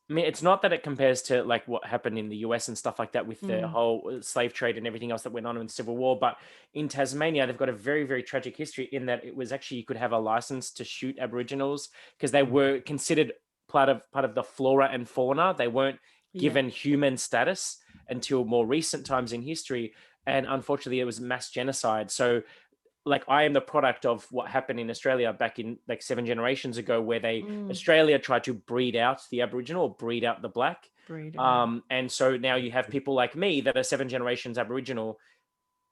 I mean, it's not that it compares to like what happened in the US and stuff like that with the whole slave trade and everything else that went on in the Civil War, but in Tasmania, they've got a very, very tragic history in that it was actually, you could have a license to shoot Aboriginals because they were considered part of the flora and fauna. They weren't Yeah. given human status until more recent times in history, and unfortunately, it was mass genocide. So, like, I am the product of what happened in Australia back in like 7 generations ago, where Australia tried to breed out the Aboriginal or breed out the black. Breed 'em out. And so now you have people like me that are 7 generations Aboriginal,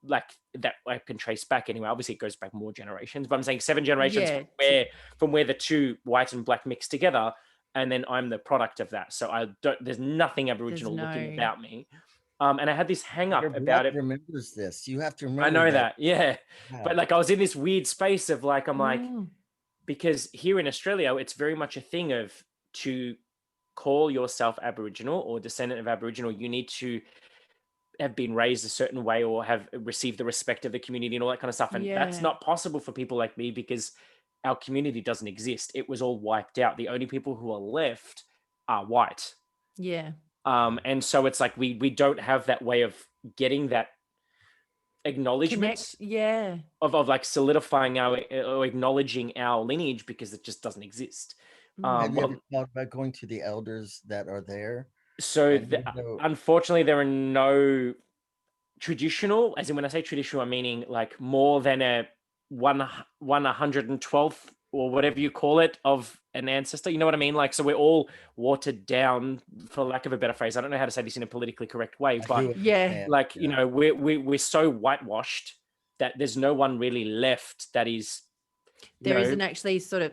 like, that I can trace back anyway. Obviously, it goes back more generations, but I'm saying 7 generations Yeah. from where the two white and black mix together, and then I'm the product of that. So there's nothing Aboriginal looking about me. And I had this hang Your up blood about it. remembers this. You have to I remember know that. that, yeah. But like, I was in this weird space of like, I'm like, Mm. because here in Australia, it's very much a thing of, to call yourself Aboriginal or descendant of Aboriginal, you need to have been raised a certain way or have received the respect of the community and all that kind of stuff. And that's Yeah. not possible for people like me because our community doesn't exist. It was all wiped out. The only people who are left are white. Yeah. And so it's like we don't have that way of getting that acknowledgement Connect. Yeah. of like solidifying our or acknowledging our lineage, because it just doesn't exist. Have you ever Well, thought about going to the elders that are there? so And even though, unfortunately, there are no traditional, as in when I say traditional, I'm meaning like more than a 112th or whatever you call it of an ancestor. You know what I mean? Like, so we're all watered down, for lack of a better phrase. I don't know how to say this in a politically correct way, I but do Yeah. understand. like, Yeah. you know, we're so whitewashed that there's no one really left that is There No, isn't actually sort of,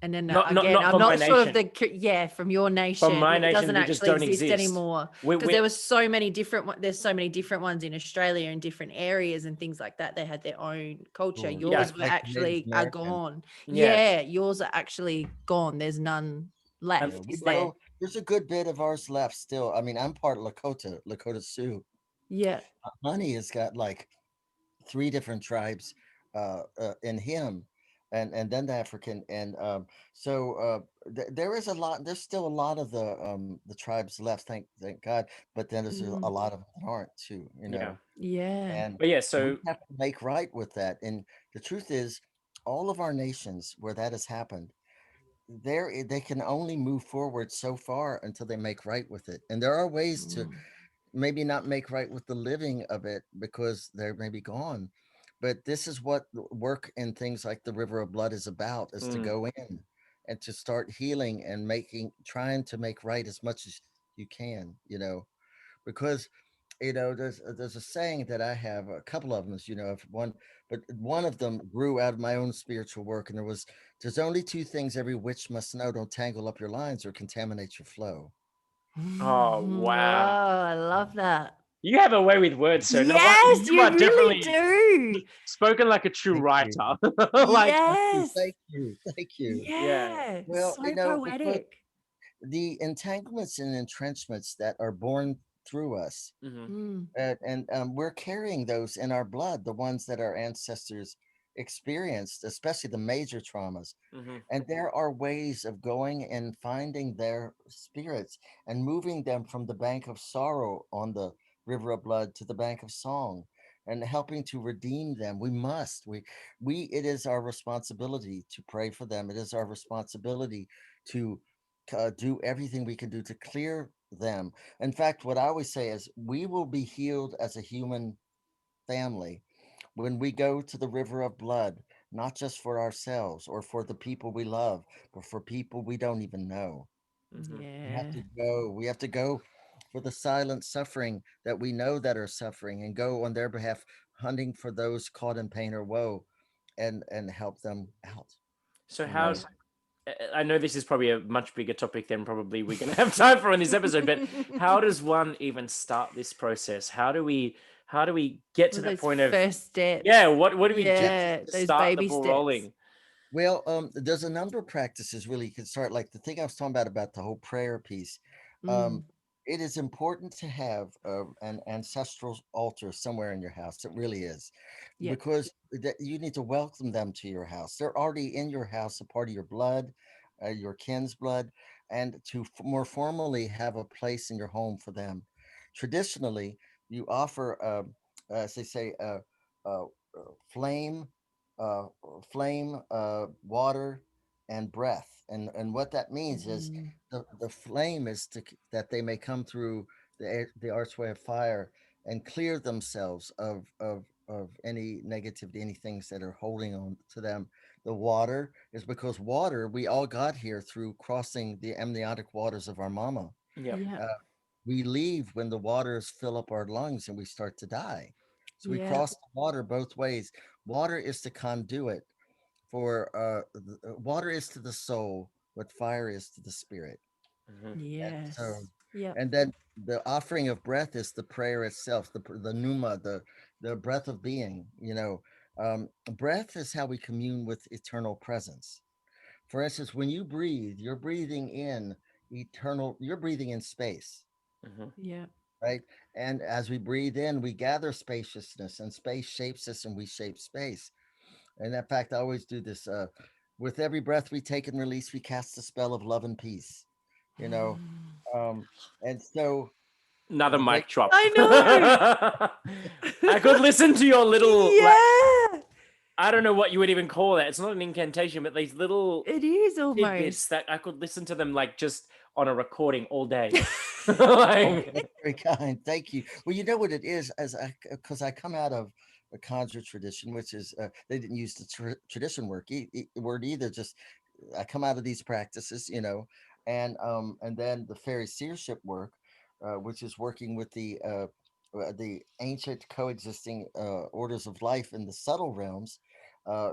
and then not again, I'm from my not sure of nation. from your From nation, my it nation, doesn't we just actually don't exist exist. anymore We, because we, there was so many different. There's so many different ones in Australia in different areas and things like that. They had their own culture. Cool. Yeah. Yours were Like the Native actually are American. gone. yeah, Yeah, yours are actually gone. There's none and Yeah, left, we is there? know there's a good bit of ours left still. I mean, I'm part Lakota Sioux. Yeah. Honey has got like 3 different tribes in him, and then the African, and there is a lot. There's still a lot of the tribes left. Thank God, but then there's a Mm, lot of them that aren't too. yeah. yeah. And But yeah, we so have to make right with that. And the truth is, all of our nations where that has happened, they can only move forward so far until they make right with it. And there are ways to Mm, maybe not make right with the living of it because they're maybe gone. But this is what work in things like the River of Blood is about, is to mm, go in and to start healing and trying to make right as much as you can, because there's a saying that I have, a couple of them, if one, but one of them grew out of my own spiritual work, and there's only 2 things every witch must know: don't tangle up your lines or contaminate your flow. oh Wow, wow, I love that. you have a way with words, sir. No, what Yes, you you are really definitely do. spoken like a true Thank you. writer. Like, Yes. Thank you. Thank you. yeah. Yeah. Well, So because poetic. the entanglements and entrenchments that are born through us, Hmm. Mm, and we're carrying those in our blood, the ones that our ancestors experienced, especially the major traumas. Hmm. And there are ways of going and finding their spirits and moving them from the bank of sorrow on the river of blood to the bank of song, and helping to redeem them. It is our responsibility to pray for them. It is our responsibility to do everything we can do to clear them. In fact, what I always say is we will be healed as a human family when we go to the river of blood, not just for ourselves or for the people we love, but for people we don't even know. Hmm. We have yeah. to go. We have to go for the silent suffering that we know that are suffering, and go on their behalf, hunting for those caught in pain or woe, and help them out. So You how? know, I know this is probably a much bigger topic than probably we're going to have time for in this episode, but how does one even start this process? How do we get to Well, that those point of, first steps. yeah, what do we do yeah. Yeah, to those start the baby ball steps. rolling? Well, there's a number of practices really you can start. Like the thing I was talking about the whole prayer piece. Mm, Um, it is important to have an ancestral altar somewhere in your house. It really is, yeah. because you need to welcome them to your house. They're already in your house, a part of your blood, your kin's blood, and to more formally have a place in your home for them. Traditionally, you offer, as they say, uh, flame, uh, water, and breath. And what that means is Mm, the flame is that they may come through the archway of fire and clear themselves of any negativity, any things that are holding on to them. The water is because water, we all got here through crossing the amniotic waters of our mama. Yep. yeah. Uh, we leave when the waters fill up our lungs and we start to die. So we Yeah. cross the water both ways. Water is the conduit for water is to the soul what fire is to the spirit. Hmm. And so, Yes. Yep. and then the offering of breath is the prayer itself, the pneuma, the breath of being. Breath is how we commune with eternal presence. For instance, when you breathe, you're breathing in eternal. You're breathing in space, Hmm. Yeah. right? And as we breathe in, we gather spaciousness, and space shapes us, and we shape space. And in fact, I always do this. With every breath we take and release, we cast a spell of love and peace. You know, um, and so Another the great mic drop. I I could know. listen to your little, like, Yeah. I don't know what you would even call that. It's not an incantation, but these little It is tidbits almost. that I could listen to them like just on a recording all day. oh, Like, that's very kind. Thank you. Well, you know what it is, because I come out of a conjure tradition, which is they didn't use the tradition word either. Just I come out of these practices, and then the fairy seership work, which is working with the ancient coexisting orders of life in the subtle realms,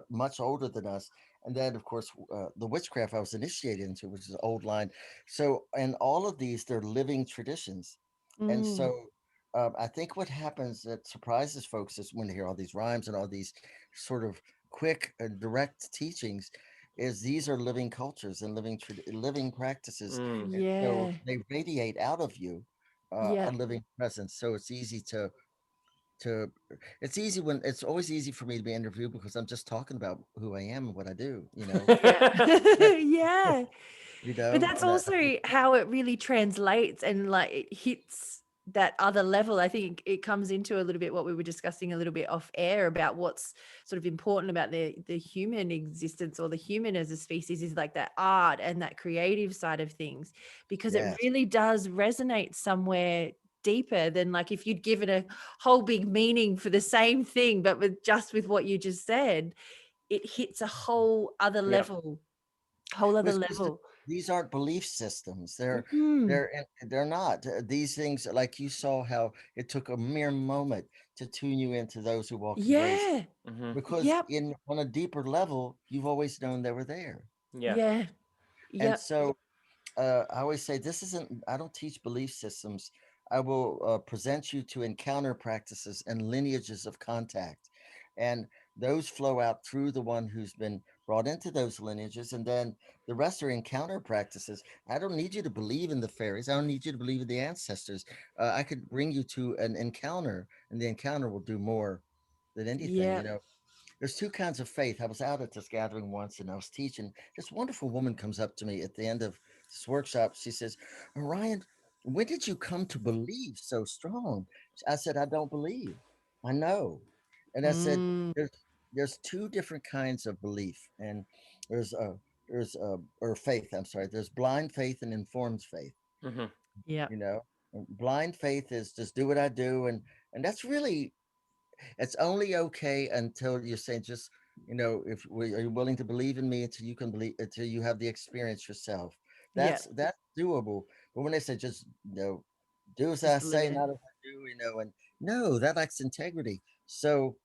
much older than us. And then, of course, the witchcraft I was initiated into, which is an old line. So, and all of these, they're living traditions. And Mm. so, I think what happens that surprises folks is when they hear all these rhymes and all these sort of quick and direct teachings, is these are living cultures and living practices, Mm. and so Yeah. they radiate out of you a Yeah. living presence. So it's easy to it's easy when it's always easy for me to be interviewed because I'm just talking about who I am and what I do, Yeah. Yeah. But that's and also how it really translates and like it hits that other level. I think it comes into a little bit what we were discussing a little bit off air about what's sort of important about the human existence or the human as a species is like that art and that creative side of things, because it yes, really does resonate somewhere deeper than like if you'd given a whole big meaning for the same thing, but with what you just said, it hits a whole other Yeah. level, whole other which is level. these aren't belief systems. Mm. They're not these things. Like you saw how it took a mere moment to tune you into those who walk in grace, Yeah. Hmm. because Yep. in on a deeper level, you've always known they were there. Yeah. Yeah. And Yep. so I always say this isn't, I don't teach belief systems. I will present you to encounter practices and lineages of contact. And those flow out through the one who's been brought into those lineages. And then the rest are encounter practices. I don't need you to believe in the fairies. I don't need you to believe in the ancestors. I could bring you to an encounter, and the encounter will do more than anything, Yep. there's two kinds of faith. I was out at this gathering once and I was teaching. This wonderful woman comes up to me at the end of this workshop. She says, Orion, when did you come to believe so strong? I said, I don't believe. I know. And I said, Mm. there's there's two different kinds of belief. And there's or faith, I'm sorry. There's blind faith and informed faith, Hmm. Yep. you know. And blind faith is just do what I do, and that's really, it's only okay until you say just, if are you willing to believe in me until you can believe, until you have the experience yourself. Yep. That's doable. But when they say just, do as I Just believe say, in it. not as I do, and no, that lacks integrity. So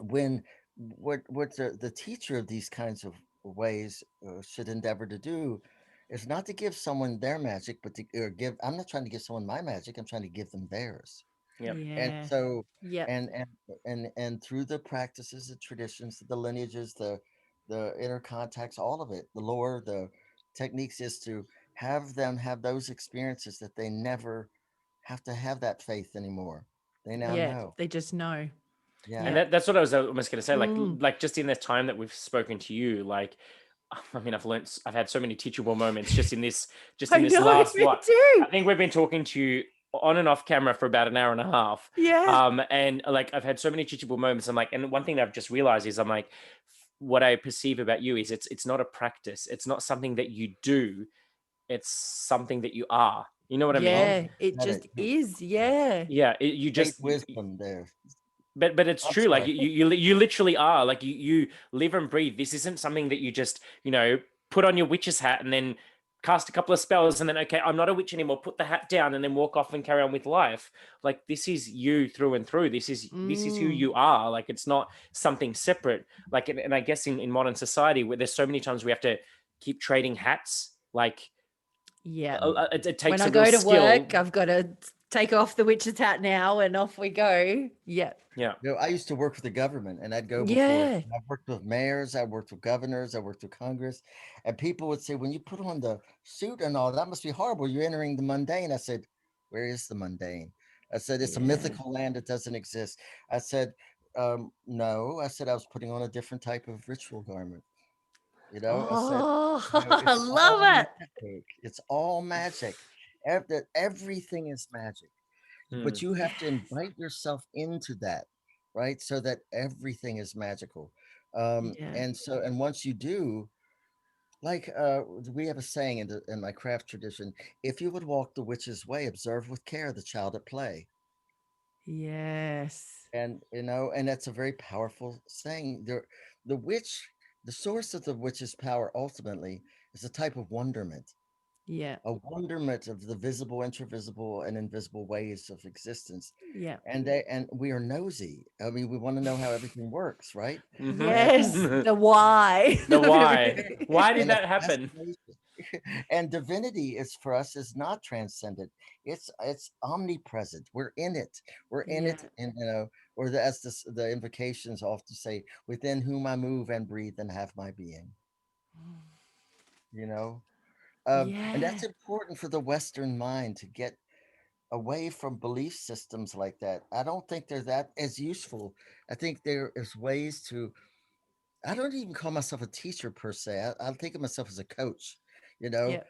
when what the teacher of these kinds of ways should endeavor to do is not to give someone their magic, but to or give. I'm not trying to give someone my magic. I'm trying to give them theirs. Yep. And Yeah. so Yep. and through the practices, the traditions, the lineages, the inner contacts, all of it, the lore, the techniques, is to have them have those experiences that they never have to have that faith anymore. They now Yeah. know. They just know. And Yeah. Yep. that's what I was almost going to say. Mm. Like just in the time that we've spoken to you, like, I mean, I've had so many teachable moments just I in this know. last, Me what, too. I think we've been talking to you on and off camera for about an hour and a half. Yeah. And like, I've had so many teachable moments. I'm like, and one thing that I've just realized is I'm like, what I perceive about you is it's not a practice. It's not something that you do. It's something that you are. You know what I Oh, mean? Yeah. It got just it. is. Yeah. Yeah. You Great just, wisdom there. but it's I'm true. Like sorry. you literally are. Like you live and breathe. This isn't something that you just put on your witch's hat and then cast a couple of spells and then, okay, I'm not a witch anymore. Put the hat down and then walk off and carry on with life. Like, this is you through and through. This is who Mm. you are. Like, it's not something separate. Like, and I guess in modern society where there's so many times we have to keep trading hats. Like, Yeah. it When takes I a real go to skill. work, I've got to take off the witch's hat now and off we go. Yeah. Yeah. I used to work for the government, and I'd go before. Yeah. I worked with mayors, I worked with governors, I worked with Congress, and people would say, "When you put on the suit and all, that must be horrible. You're entering the mundane." I said, "Where is the mundane?" I said, "It's a Yeah. mythical land that doesn't exist." I said, "No." I said, "I was putting on a different type of ritual garment." I said, Oh, I It's love all it. magic. It's all magic. Everything is magic, but Mm. you have to Yes. invite yourself into that, right? So that everything is magical. Yeah. And once you do, like we have a saying in my craft tradition: if you would walk the witch's way, observe with care the child at play. Yes. And and that's a very powerful saying. The witch, the source of the witch's power ultimately is a type of wonderment. Yeah. a wonderment of the visible, intravisible, and invisible ways of existence. Yeah. And we are nosy. I mean, we want to know how everything works, right? Yes. Mhm. The why. The of why. everything. Why did And a that happen? fascination. And divinity is for us is not transcendent. It's omnipresent. We're in it. We're in Yeah. it, and or as the invocations often say, within whom I move and breathe and have my being. You know, and Yeah. that's important for the Western mind to get away from belief systems like that. I don't think they're that as useful. I think there is ways to. I don't even call myself a teacher per se. I think of myself as a coach, you know, Yeah.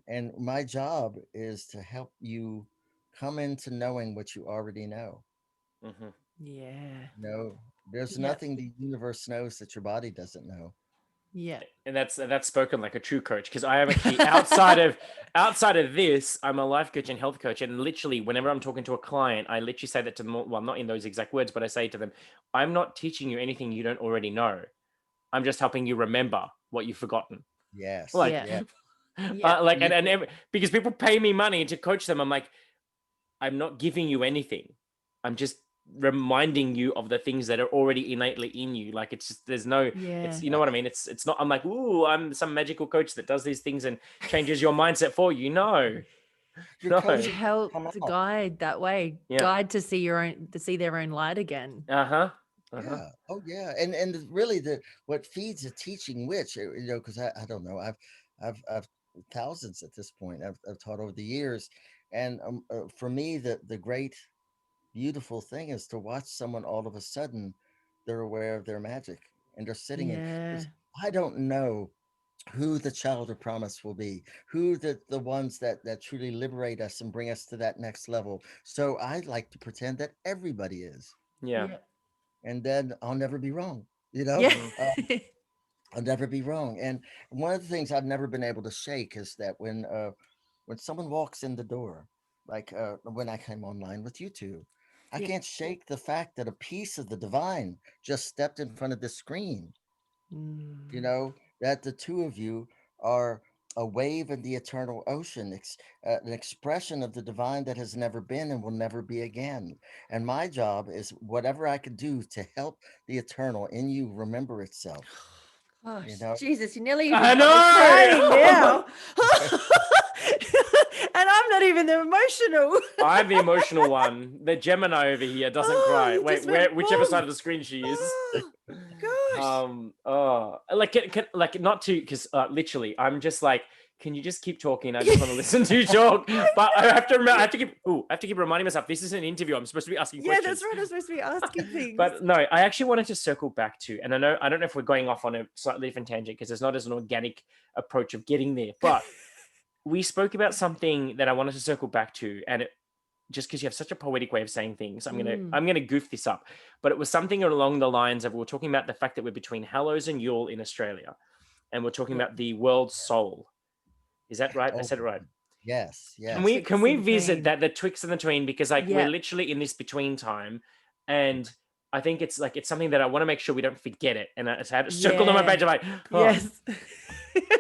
and my job is to help you come into knowing what you already know. Mhm. Yeah. You know, there's Yeah. nothing the universe knows that your body doesn't know. Yeah. And that's spoken like a true coach, because I am actually outside of this, I'm a life coach and health coach, and literally whenever I'm talking to a client, I literally say that to them. Well, not in those exact words, but I say to them, I'm not teaching you anything you don't already know. I'm just helping you remember what you've forgotten. Yes, Like, Yeah. yeah. Yeah. like, You and know, because people pay me money to coach them, I'm like, I'm not giving you anything. I'm just reminding you of the things that are already innately in you. Like, it's just, there's no, Yeah. it's, you know what I mean? It's not, I'm like, ooh, I'm some magical coach that does these things and changes your mindset for you. No, your To no. coaching help come to out. guide that way, Yeah. guide to see your own, to see their own light again. Uh-huh. Uh-huh. Yeah. Oh, yeah. And really, the what feeds a teaching witch, because I don't know, I've thousands at this point. I've taught over the years, and for me, the great beautiful thing is to watch someone all of a sudden they're aware of their magic and they're sitting in. Yeah. 'Cause I don't know who the child of promise will be, who the ones that truly liberate us and bring us to that next level. So I like to pretend that everybody is, Yeah. Yeah. and then I'll never be wrong. Yeah. Mhm. I'll never be wrong. And one of the things I've never been able to shake is that when someone walks in the door, like when I came online with you two, I Yeah. can't shake the fact that a piece of the divine just stepped in front of the screen. You Mm. know, that the two of you are a wave in the eternal ocean, an expression of the divine that has never been and will never be again. And my job is whatever I can do to help the eternal in you remember itself. You Gosh, know, Jesus, you nearly I even got me crying know. now. And I'm not even the emotional. I'm the emotional one. The Gemini over here doesn't Oh, cry. you Wait, just went whichever side boom. of the screen she is. Oh, gosh. Like, like not to, because literally, I'm just like, can you just keep talking? I just want to listen to you talk. But I have to remember, I have to keep reminding myself, this is an interview. I'm supposed to be asking Yeah, that's questions. right. I'm supposed to be asking things. But no, I actually wanted to circle back to, and I don't know if we're going off on a slightly different tangent because it's not as an organic approach of getting there, but we spoke about something that I wanted to circle back to, and just because you have such a poetic way of saying things, Mm, I'm gonna goof this up. But it was something along the lines of, we were talking about the fact that we're between Hallows and Yule in Australia, and we're talking yeah. about the world soul. Is that right? I oh said it right. yes, The Can yes. we Twix in visit between. that, the twixt and the tween, because like we're Yeah. literally in this between time, and I think it's like, it's something that I want to make sure we don't forget it. And I had it circled on my Yeah. page. I'm like, oh, Yes.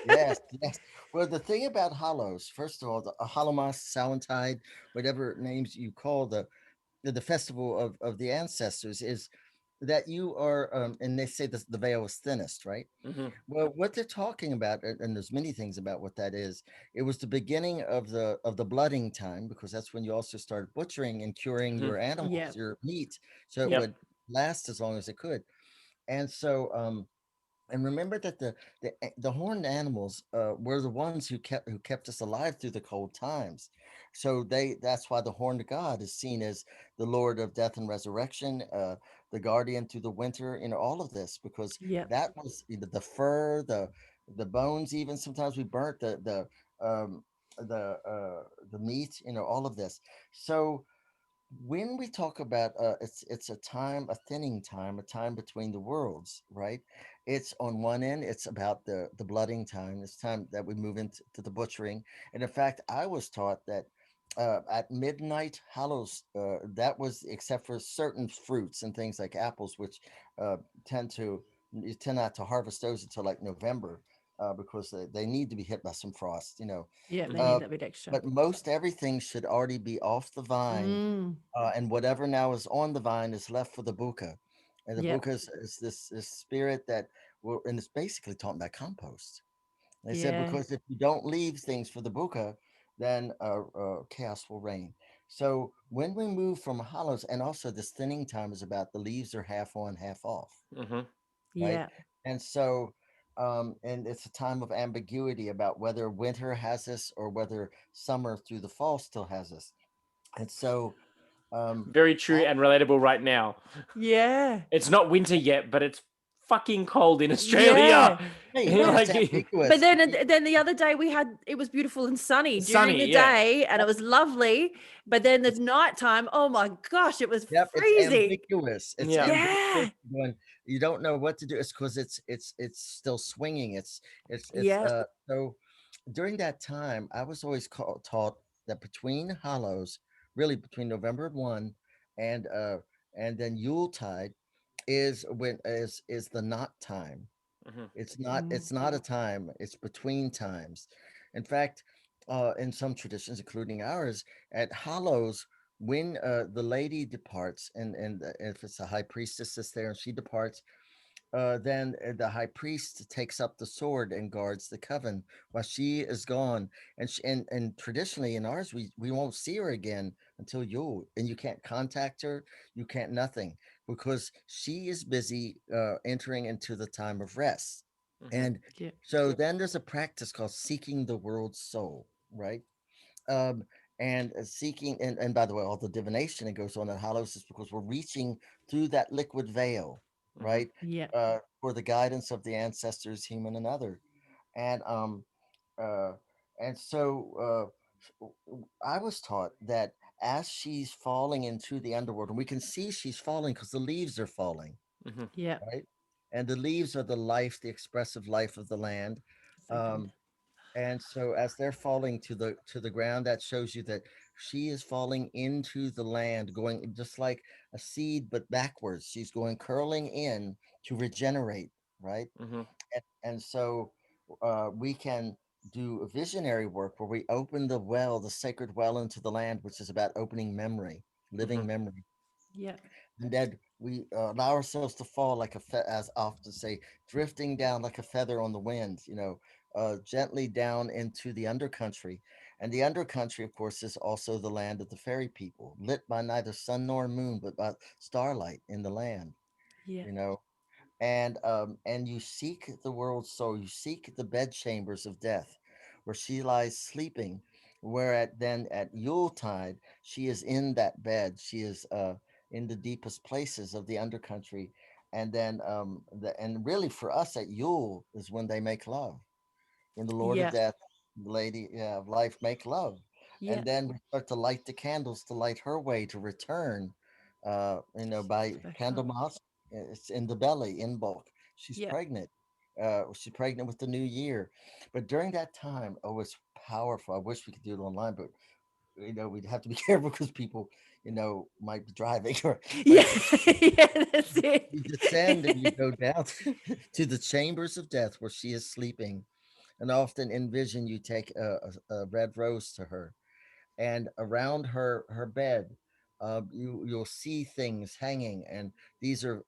Yes, yes. Well, the thing about hollows, first of all, the Hallowmas, Samhain, whatever names you call the festival of the ancestors, is that you are, and they say the veil is thinnest, right? mhm, Well, what they're talking about, and there's many things about what that is. It was the beginning of the blooding time, because that's when you also started butchering and curing mhm, your Yeah. animals, your meat, so it Yeah. yep, would last as long as it could. And so, and remember that the horned animals were the ones who kept us alive through the cold times. So that's why the horned god is seen as the lord of death and resurrection, the guardian through the winter, all of this, because Yeah. that was the fur, the bones, even sometimes we burnt um the meat, all of this. So when we talk about it's a time, a thinning time, a time between the worlds, right? It's on one end, it's about the blooding time. It's time that we move into the butchering. And in fact, I was taught that at midnight hallows, that was except for certain fruits and things like apples, which uh, tend to you tend not to harvest those until like November. because they need to be hit by some frost, you know. Yeah, they Mhm. need Uh, that bit extra. but most everything should already be off the vine, Mm, and whatever now is on the vine is left for the buka. And the yep. buka is this spirit that will, and it's basically talking about compost. They said Yeah. because if you don't leave things for the buka, then chaos will reign. So when we move from hollows, and also this thinning time is about the leaves are half on, half off, Mhm. right? Yeah. And so, and it's a time of ambiguity about whether winter has this or whether summer through the fall still has this. And so, um, Very true and relatable right now. Yeah. It's not winter yet, but it's fucking cold in Yeah. Australia. hey, You know, it's like But ambiguous. then the other day we had it was beautiful and sunny during sunny, the yeah. day and it was lovely. But then the It's nighttime, oh my gosh, it was Yep, it's freezing. ambiguous. It's Yeah. ambiguous Yeah. when you don't know what to do. It's because it's still swinging. It's Yeah. so during that time, I was always taught that between hollows, really between November 1 and uh and then Yuletide is the not time. Mhm. Mm, It's not a time, it's between times. In fact, in some traditions, including ours, at Hallows, when the lady departs, and if it's a high priestess that's there and she departs, then the high priest takes up the sword and guards the coven while she is gone. And traditionally in ours, we won't see her again until Yule, and you can't contact her, you can't nothing, because she is busy entering into the time of rest. Mhm. And yeah. so then there's a practice called seeking the world's soul, right? Um, and seeking, and by the way, all the divination that goes on in Hallows is because we're reaching through that liquid veil, Mhm. right? Yeah. For the guidance of the ancestors, human and other. And uh, and so I was taught that as she's falling into the underworld, and we can see she's falling because the leaves are falling, Mhm. Yeah. right? And the leaves are the life, the expressive life of the land. So good. Um, and so as they're falling to the ground, that shows you that she is falling into the land, going just like a seed but backwards. She's going curling in to regenerate, right? Mhm. And so we can do a visionary work where we open the well, the sacred well into the land, which is about opening memory, living Mhm. memory, Yeah. and then we allow ourselves to fall like as I often say, drifting down like a feather on the wind, gently down into the undercountry. And the undercountry, of course, is also the land of the fairy people, lit by neither sun nor moon, but by starlight in the land, Yeah. you know and you seek the world's soul, you seek the bedchambers of death, where she lies sleeping, where at Yuletide she is in that bed, she is in the deepest places of the undercountry. And then and really for us at Yule is when they make love, when the Lord of Yeah. Death, the Lady, of Life make love. Yeah. And then we start to light the candles to light her way to return, by Special. Candlemas. It's in the belly, in bulk. She's Yeah. pregnant. She's pregnant with the new year. But during that time, oh, it's powerful. I wish we could do it online, but we'd have to be careful because people, might be driving. Yeah. But Yeah, that's you descend and you it. go down to the chambers of death where she is sleeping, and often in vision you take a red rose to her, and around her bed you'll see things hanging, and these are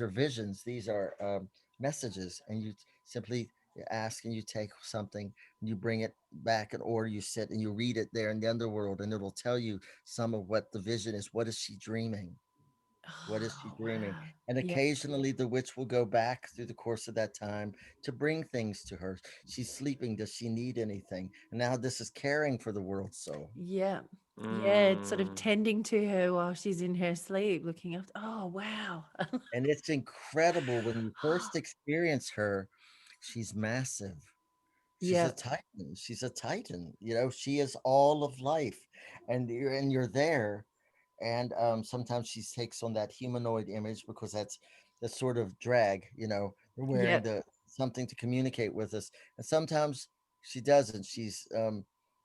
visions, these are messages, and you simply ask and you take something and you bring it back, or you sit and you read it there in the underworld, and it'll tell you some of what the vision is. What is she dreaming? What is she Oh, dreaming? wow. And Yeah. occasionally the witch will go back through the course of that time to bring things to her. She's sleeping. Does she need anything? And now this is caring for the world soul. Yeah. Yeah. It's sort of Mm. tending to her while she's in her sleep, looking after. Oh, wow. And it's incredible when you first experience her. She's massive. She's a Yeah. titan. She's a titan. She is all of life. And you're there. And sometimes she takes on that humanoid image because that's sort of drag. We're wearing Yeah. the something to communicate with us, and sometimes she doesn't. She's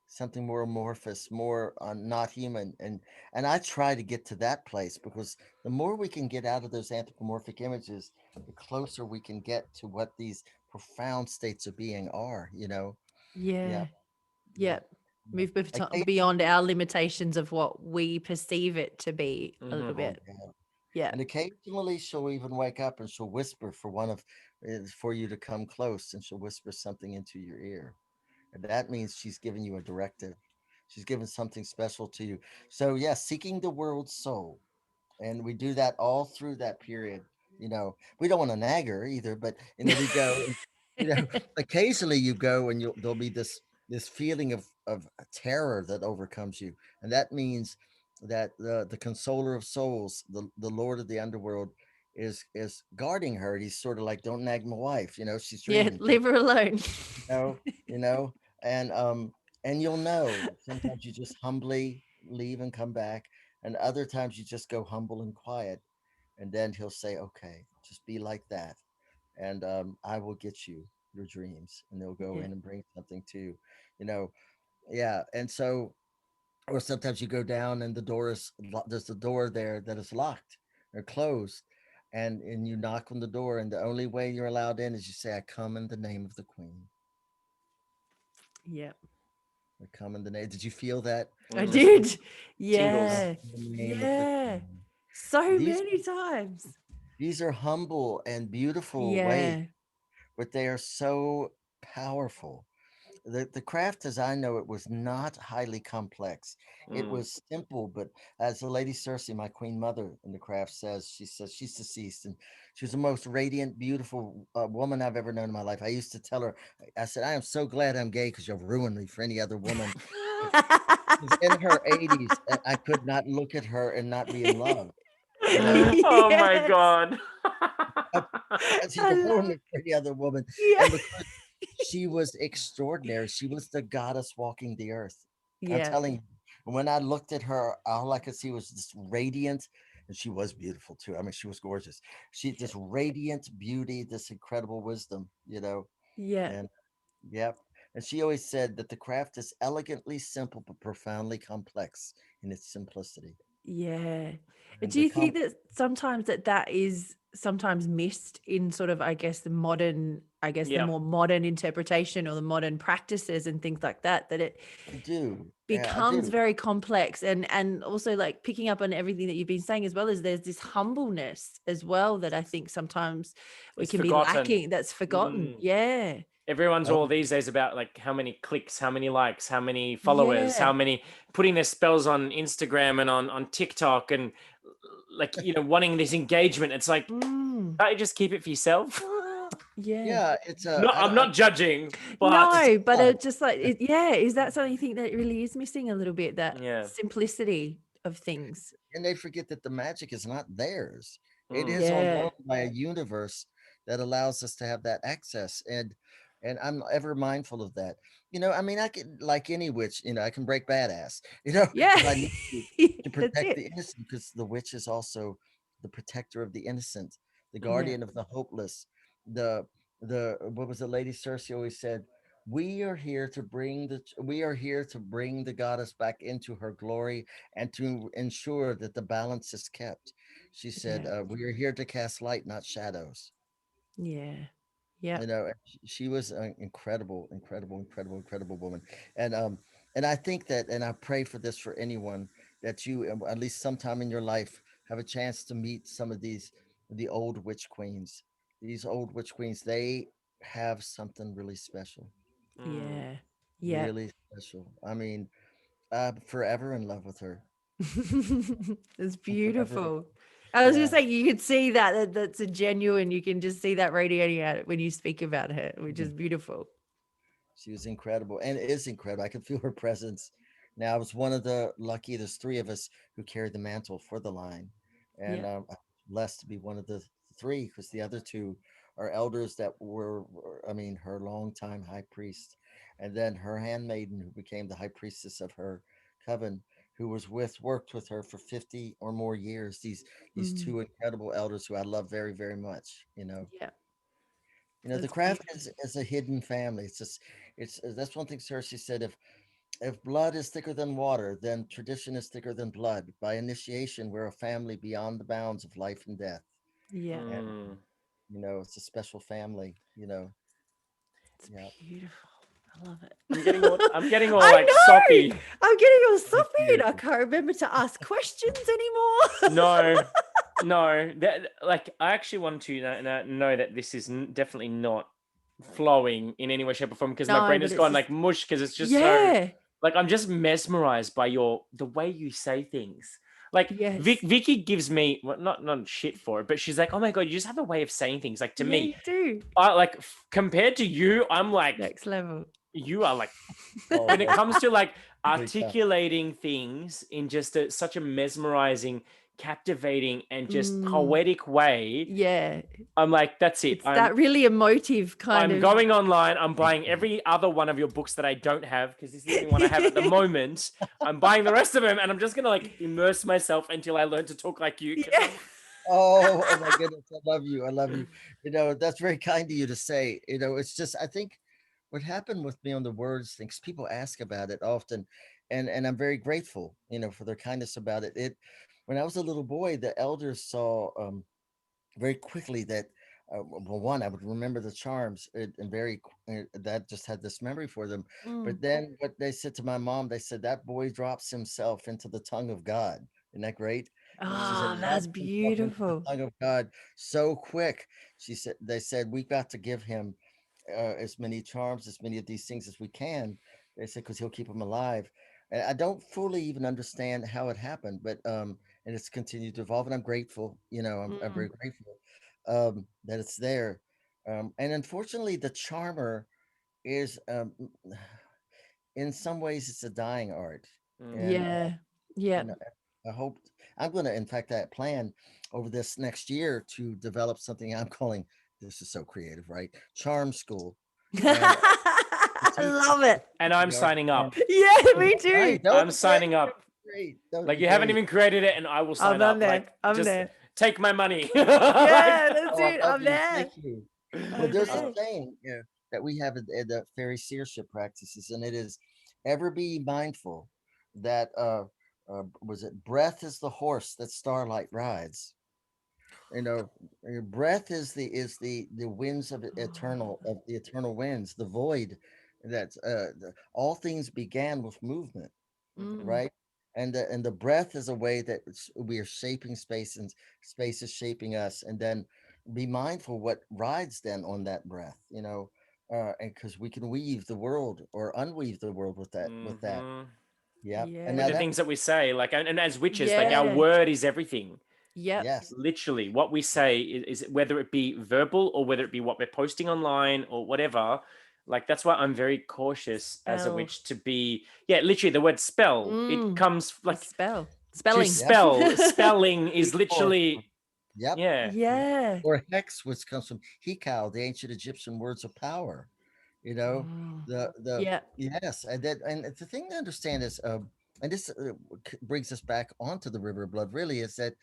something more amorphous, more not human. And I try to get to that place, because the more we can get out of those anthropomorphic images, the closer we can get to what these profound states of being are, you know. Yeah, Yeah. yeah, Yeah. yeah. Move beyond Occasionally, our limitations of what we perceive it to be a little Mhm. oh bit. yeah. Yeah. And occasionally she'll even wake up and she'll whisper for for you to come close, and she'll whisper something into your ear. And that means she's giving you a directive. She's giving something special to you. So yeah, seeking the world's soul. And we do that all through that period. You know, we don't want to nag her either, but we go, you know, occasionally you go and there'll be this feeling of terror that overcomes you. And that means that the consoler of souls, the Lord of the underworld, is guarding her. He's sort of like, don't nag my wife, she's Yeah. dreaming. Leave her alone. You know, you know, and you'll know. Sometimes you just humbly leave and come back, and other times you just go humble and quiet, and then he'll say, "Okay, just be like that, and I will get you your dreams," and they'll go Yeah. in and bring something to you, you know. Yeah, and so, or sometimes you go down and there's a door there that is locked or closed. And you knock on the door, and the only way you're allowed in is you say, "I come in the name of the Queen." Yeah. Or come in the name. Did you feel that? I Mm. Just did. Tingles. Yeah. in the name of the Yeah. Queen. So These many times. these are humble and beautiful ways, Yeah. but they are so powerful. The craft, as I know it, was not highly complex. It Mm. was simple, but as the Lady Circe, my queen mother in the craft, says she's deceased, and she was the most radiant, beautiful woman I've ever known in my life. I used to tell her, I said, "I am so glad I'm gay because you've ruined me for any other woman." Was in her 80s, and I could not look at her and not be in love, you know. Oh my Yes. God. I, I see I the love. woman for any other woman, Yeah. and because she was extraordinary, she was the goddess walking the earth. I'm Yeah. telling you. And when I looked at her, all I could see was this radiant, and she was beautiful too. I mean, she was gorgeous. She this radiant beauty, this incredible wisdom, Yeah. and yep. And she always said that the craft is elegantly simple but profoundly complex in its simplicity. Yeah. And Do the you think that sometimes that is sometimes missed in sort of, I guess, the Yeah. more modern interpretation or the modern practices and things like that, that it I do. Yeah, I becomes do. very complex, and also like picking up on everything that you've been saying, as well as there's this humbleness as well that I think sometimes we It's can be forgotten. lacking, that's forgotten. Mm. Yeah. Everyone's Oh, all these days about like how many clicks, how many likes, how many followers, Yeah. how many putting their spells on Instagram and on TikTok, and like wanting this engagement. It's like, Mm. can't you just keep it for yourself? Yeah. yeah. It's No, I'm I not judging, but No, but not. it's just like yeah, is that something you think that really is missing a little bit, that yeah. simplicity of things? And they forget that the magic is not theirs. It Mm. is Yeah. ordained by a universe that allows us to have that access. And I'm ever mindful of that. I mean, I can, like any witch, I can break badass, Yeah. if I need to That's protect it. the innocent, because the witch is also the protector of the innocent, the Yeah. guardian of the hopeless. The what was the Lady Circe always said? We are here to bring the goddess back into her glory and to ensure that the balance is kept. She said, Yeah. "We are here to cast light, not shadows." Yeah. Yeah. She was an incredible, incredible, incredible, incredible woman. And I think that, and I pray for this for anyone, that you, at least sometime in your life, have a chance to meet some of the old witch queens. These old witch queens, they have something really special, Mm. Yeah. Yeah. really special. I mean, I'm forever in love with her. It's I'm forever, beautiful. I was just yeah. saying, you could see that's a genuine, you can just see that radiating out when you speak about her, which is beautiful. She was incredible and is incredible. I can feel her presence. Now, I was one of the lucky, there's three of us who carried the mantle for the line. And Yeah. I'm blessed to be one of the three, because the other two are elders that I mean, her longtime high priest. And then her handmaiden, who became the high priestess of her coven, who worked with her for 50 or more years. These Mm. two incredible elders who I love very, very much. Yeah. The That's craft beautiful. is a hidden family. It's just, it's that's one thing Cersei said. If blood is thicker than water, then tradition is thicker than blood. By initiation, we're a family beyond the bounds of life and death. Yeah. And Mm. it's a special family. It's Yeah. beautiful. I love it. I'm getting all I like know. soppy. I'm getting all It's soppy and I beautiful. can't remember to ask questions anymore. No, that like I actually want to know that this is definitely not flowing in any way, shape, or form because my No, brain but has it's gone just, like mush because it's just so yeah. like I'm just mesmerized by the way you say things. Like Yes. Vicky gives me well, not shit for it, but she's like, oh my god, you just have a way of saying things. Like to Yeah, me, you do. I like compared to you, I'm like Next level. you are like Oh, when it that's comes to like pretty tough. articulating things in just such a mesmerizing, captivating, and just Mm, poetic way, yeah. I'm like, that's it. It's that really emotive kind I'm of. going online. I'm Thank buying you. every other one of your books that I don't have because this is the only one I have at the moment. I'm buying the rest of them, and I'm just gonna like immerse myself until I learn to talk like you. Because Yeah. Oh my goodness, I love you. I love you. You know, that's very kind of you to say. You know, it's just I think what happened with me on the words things, people ask about it often, and I'm very grateful, you know, for their kindness about it. It when I was a little boy, the elders saw very quickly that well, one, I would remember the charms and that just had this memory for them. Mm. But then what they said to my mom, they said that boy drops himself into the tongue of God. Isn't that great? She said, Oh, that's drops himself into the beautiful. tongue of God so quick. She said, they said, we got to give him as many charms, as many of these things as we can. They said, because he'll keep them alive. And I don't fully even understand how it happened, but and it's continued to evolve. And I'm grateful, you know, I'm Mm. very grateful that it's there. And unfortunately, the charmer is, in some ways, it's a dying art. And Yeah. Yeah. and I hope I'm going to, in fact, I plan over this next year to develop something I'm calling. This is so creative, right? Charm school, and to I teach love it. and I'm the art of signing charm. up. Yeah, Oh, me that's too. right. That would I'm be great. signing That up. would be great. That would Like be you haven't great. even created it, and I will sign I'm up. there. Like I'm just there. take my money. Like Yeah, that's Oh, I it. love I'm you. there. Thank you. Well, I'm there's a there. saying, that we have at the fairy seership practices, and it is ever be mindful that was it breath is the horse that starlight rides. You know, breath is the winds of the eternal winds, the void. That's all things began with movement, Mm. right? And the breath is a way that we are shaping space, and space is shaping us. And then be mindful what rides then on that breath, you know, and because we can weave the world or unweave the world with that. Mhm. Yep. And With now Yeah. the that things that we say, like, and as witches, like our Yeah. word is everything. Yep. yes, Literally, what we say is whether it be verbal or whether it be what we're posting online or whatever. Like that's why I'm very cautious as a Spell. witch to be. Yeah, literally, the word spell. It Mm. comes The like spell. to Spelling. yep. spell. Spelling is Speak forth. literally Yep. yeah. Yeah. Or hex, which comes from hekau, the ancient Egyptian words of power. You know, Mm. the Yeah. yes, and the thing to understand is, and this brings us back onto the river of blood. Really, is that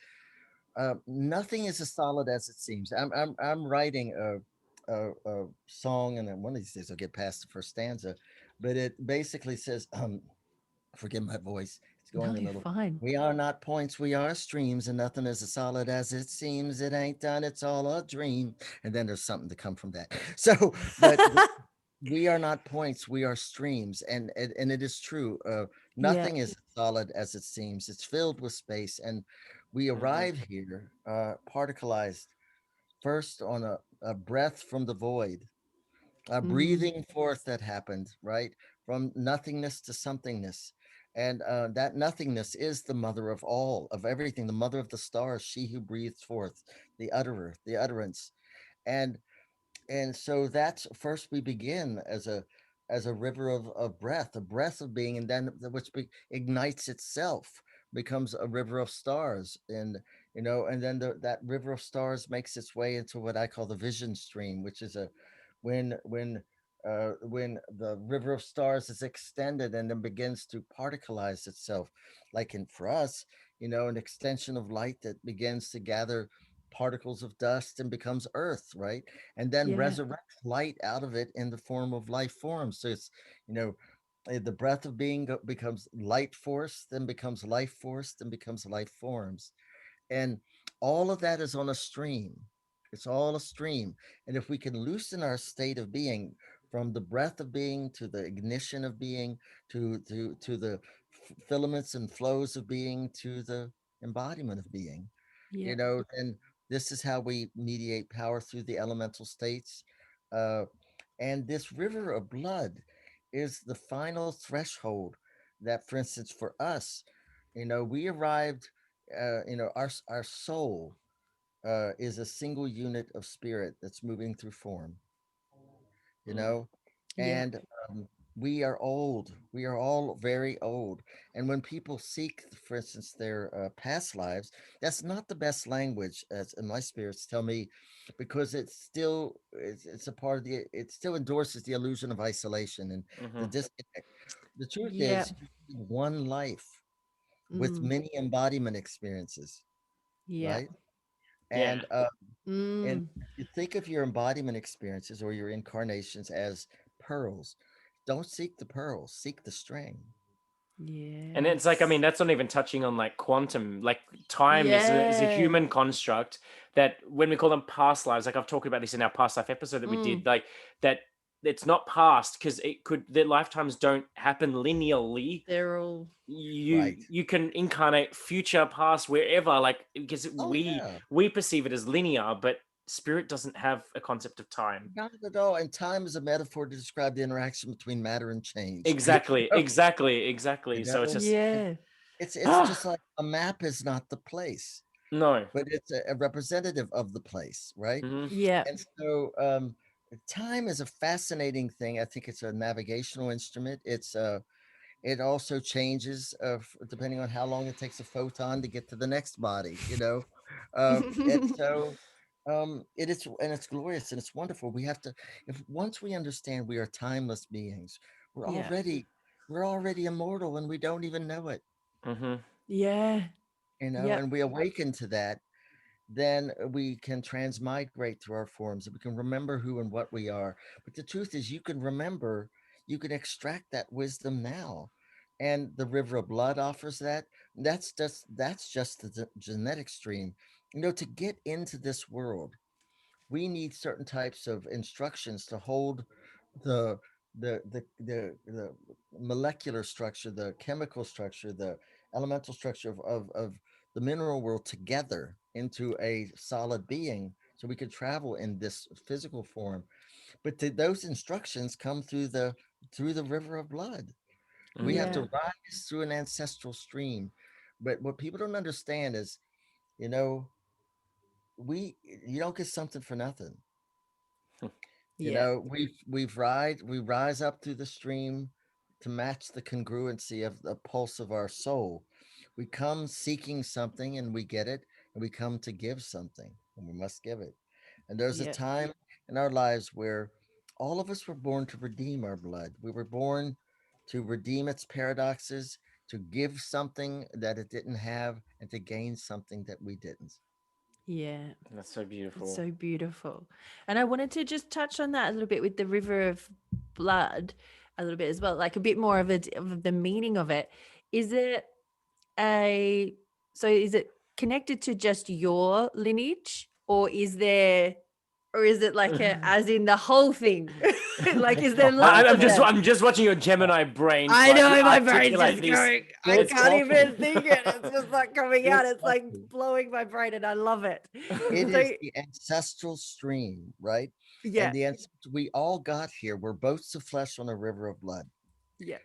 nothing is as solid as it seems. I'm writing a song, and then one of these days I'll get past the first stanza, but it basically says, forgive my voice, it's No, going a you're little. fine. We are not points, we are streams, and nothing is as solid as it seems. It ain't done, it's all a dream. And then there's something to come from that. So, but we are not points, we are streams, and it is true. Yeah. Nothing is as solid as it seems. It's filled with space, and we Mhm. arrive here particleized first on a breath from the void, a Mm. breathing forth that happened, right, from nothingness to somethingness. And that nothingness is the mother of all, of everything, the mother of the stars, she who breathed forth, the utterer, the utterance. and and so that's first we begin as a river of breath, a breath of being, and then ignites itself, becomes a river of stars. And you know, and then that river of stars makes its way into what I call the vision stream, which is a when the river of stars is extended and then begins to particleize itself, like in for us, you know, an extension of light that begins to gather particles of dust and becomes earth, right? And then Yeah. resurrects light out of it in the form of life forms. So it's, you know, the breath of being becomes light force, then becomes life force, then becomes life forms. And all of that is on a stream. It's all a stream. And if we can loosen our state of being from the breath of being to the ignition of being to the filaments and flows of being to the embodiment of being. Yeah. And this is how we mediate power through the elemental states. uh, and this river of blood is the final threshold that, for instance, for us, we arrived, our soul is a single unit of spirit that's moving through form, you Mm. know, Yeah. and we are old. We are all very old. And when people seek, for instance, their past lives, that's not the best language, as my spirits tell me, because it's a part of it still endorses the illusion of isolation and the Mhm. disconnect. The truth Yeah. is, you live one life with Mm. many embodiment experiences, Yeah. right? Yeah. And and Mm. you think of your embodiment experiences or your incarnations as pearls. Don't seek the pearls, seek the string. And it's like, I mean, Yes. that's not even touching on like quantum, like time is a Yeah. human construct that when we call them past lives, like I've talked about this in our past life episode that we Mm. did, like that it's not past because their lifetimes don't happen linearly. They're all You Right. you can incarnate future, past, wherever, like because Oh we yeah. we perceive it as linear, but spirit doesn't have a concept of time. Not at all. And time is a metaphor to describe the interaction between matter and change. Exactly, exactly, You exactly. So it's know, just and yeah. it's just like a map is not the place, no. but it's a representative of the place, right? Hmm. Yeah. And so time is a fascinating thing. I think it's a navigational instrument. It also changes depending on how long it takes a photon to get to the next body, and so it is, and it's glorious and it's wonderful. We have to, if once we understand we are timeless beings, we're Yeah. already we're already immortal and we don't even know it, Hmm. Yeah. Yep. and we awaken to that, then we can transmigrate through our forms and we can remember who and what we are. But the truth is, you can extract that wisdom now. And the river of blood offers that. That's just the genetic stream. To get into this world, we need certain types of instructions to hold the the molecular structure, the chemical structure, the elemental structure of the mineral world together into a solid being, so we could travel in this physical form. But those instructions come through the river of blood. We have to Yeah. rise through an ancestral stream. But what people don't understand is, you know, you don't get something for nothing. Yeah. We rise up through the stream to match the congruency of the pulse of our soul. We come seeking something and we get it, and we come to give something and we must give it. And there's a Yeah. time in our lives where all of us were born to redeem our blood. We were born to redeem its paradoxes, to give something that it didn't have, and to gain something that we didn't. Yeah. That's so It's beautiful. so beautiful. And I wanted to just touch on that a little bit with the river of blood a little bit as well, like a bit more of of the meaning of it. Is it a is it connected to just your lineage, or is it like as in the whole thing? Like, is there lots I'm of just them? I'm just watching your Gemini brain I try to know my brain's articulate just this. going. I It's can't awesome. even think it. It's just not coming out. It's It's like awesome. blowing my brain, and I love it. It So is the ancestral stream, right? And yeah, we all got here. We're boats of flesh on a river of blood, yeah,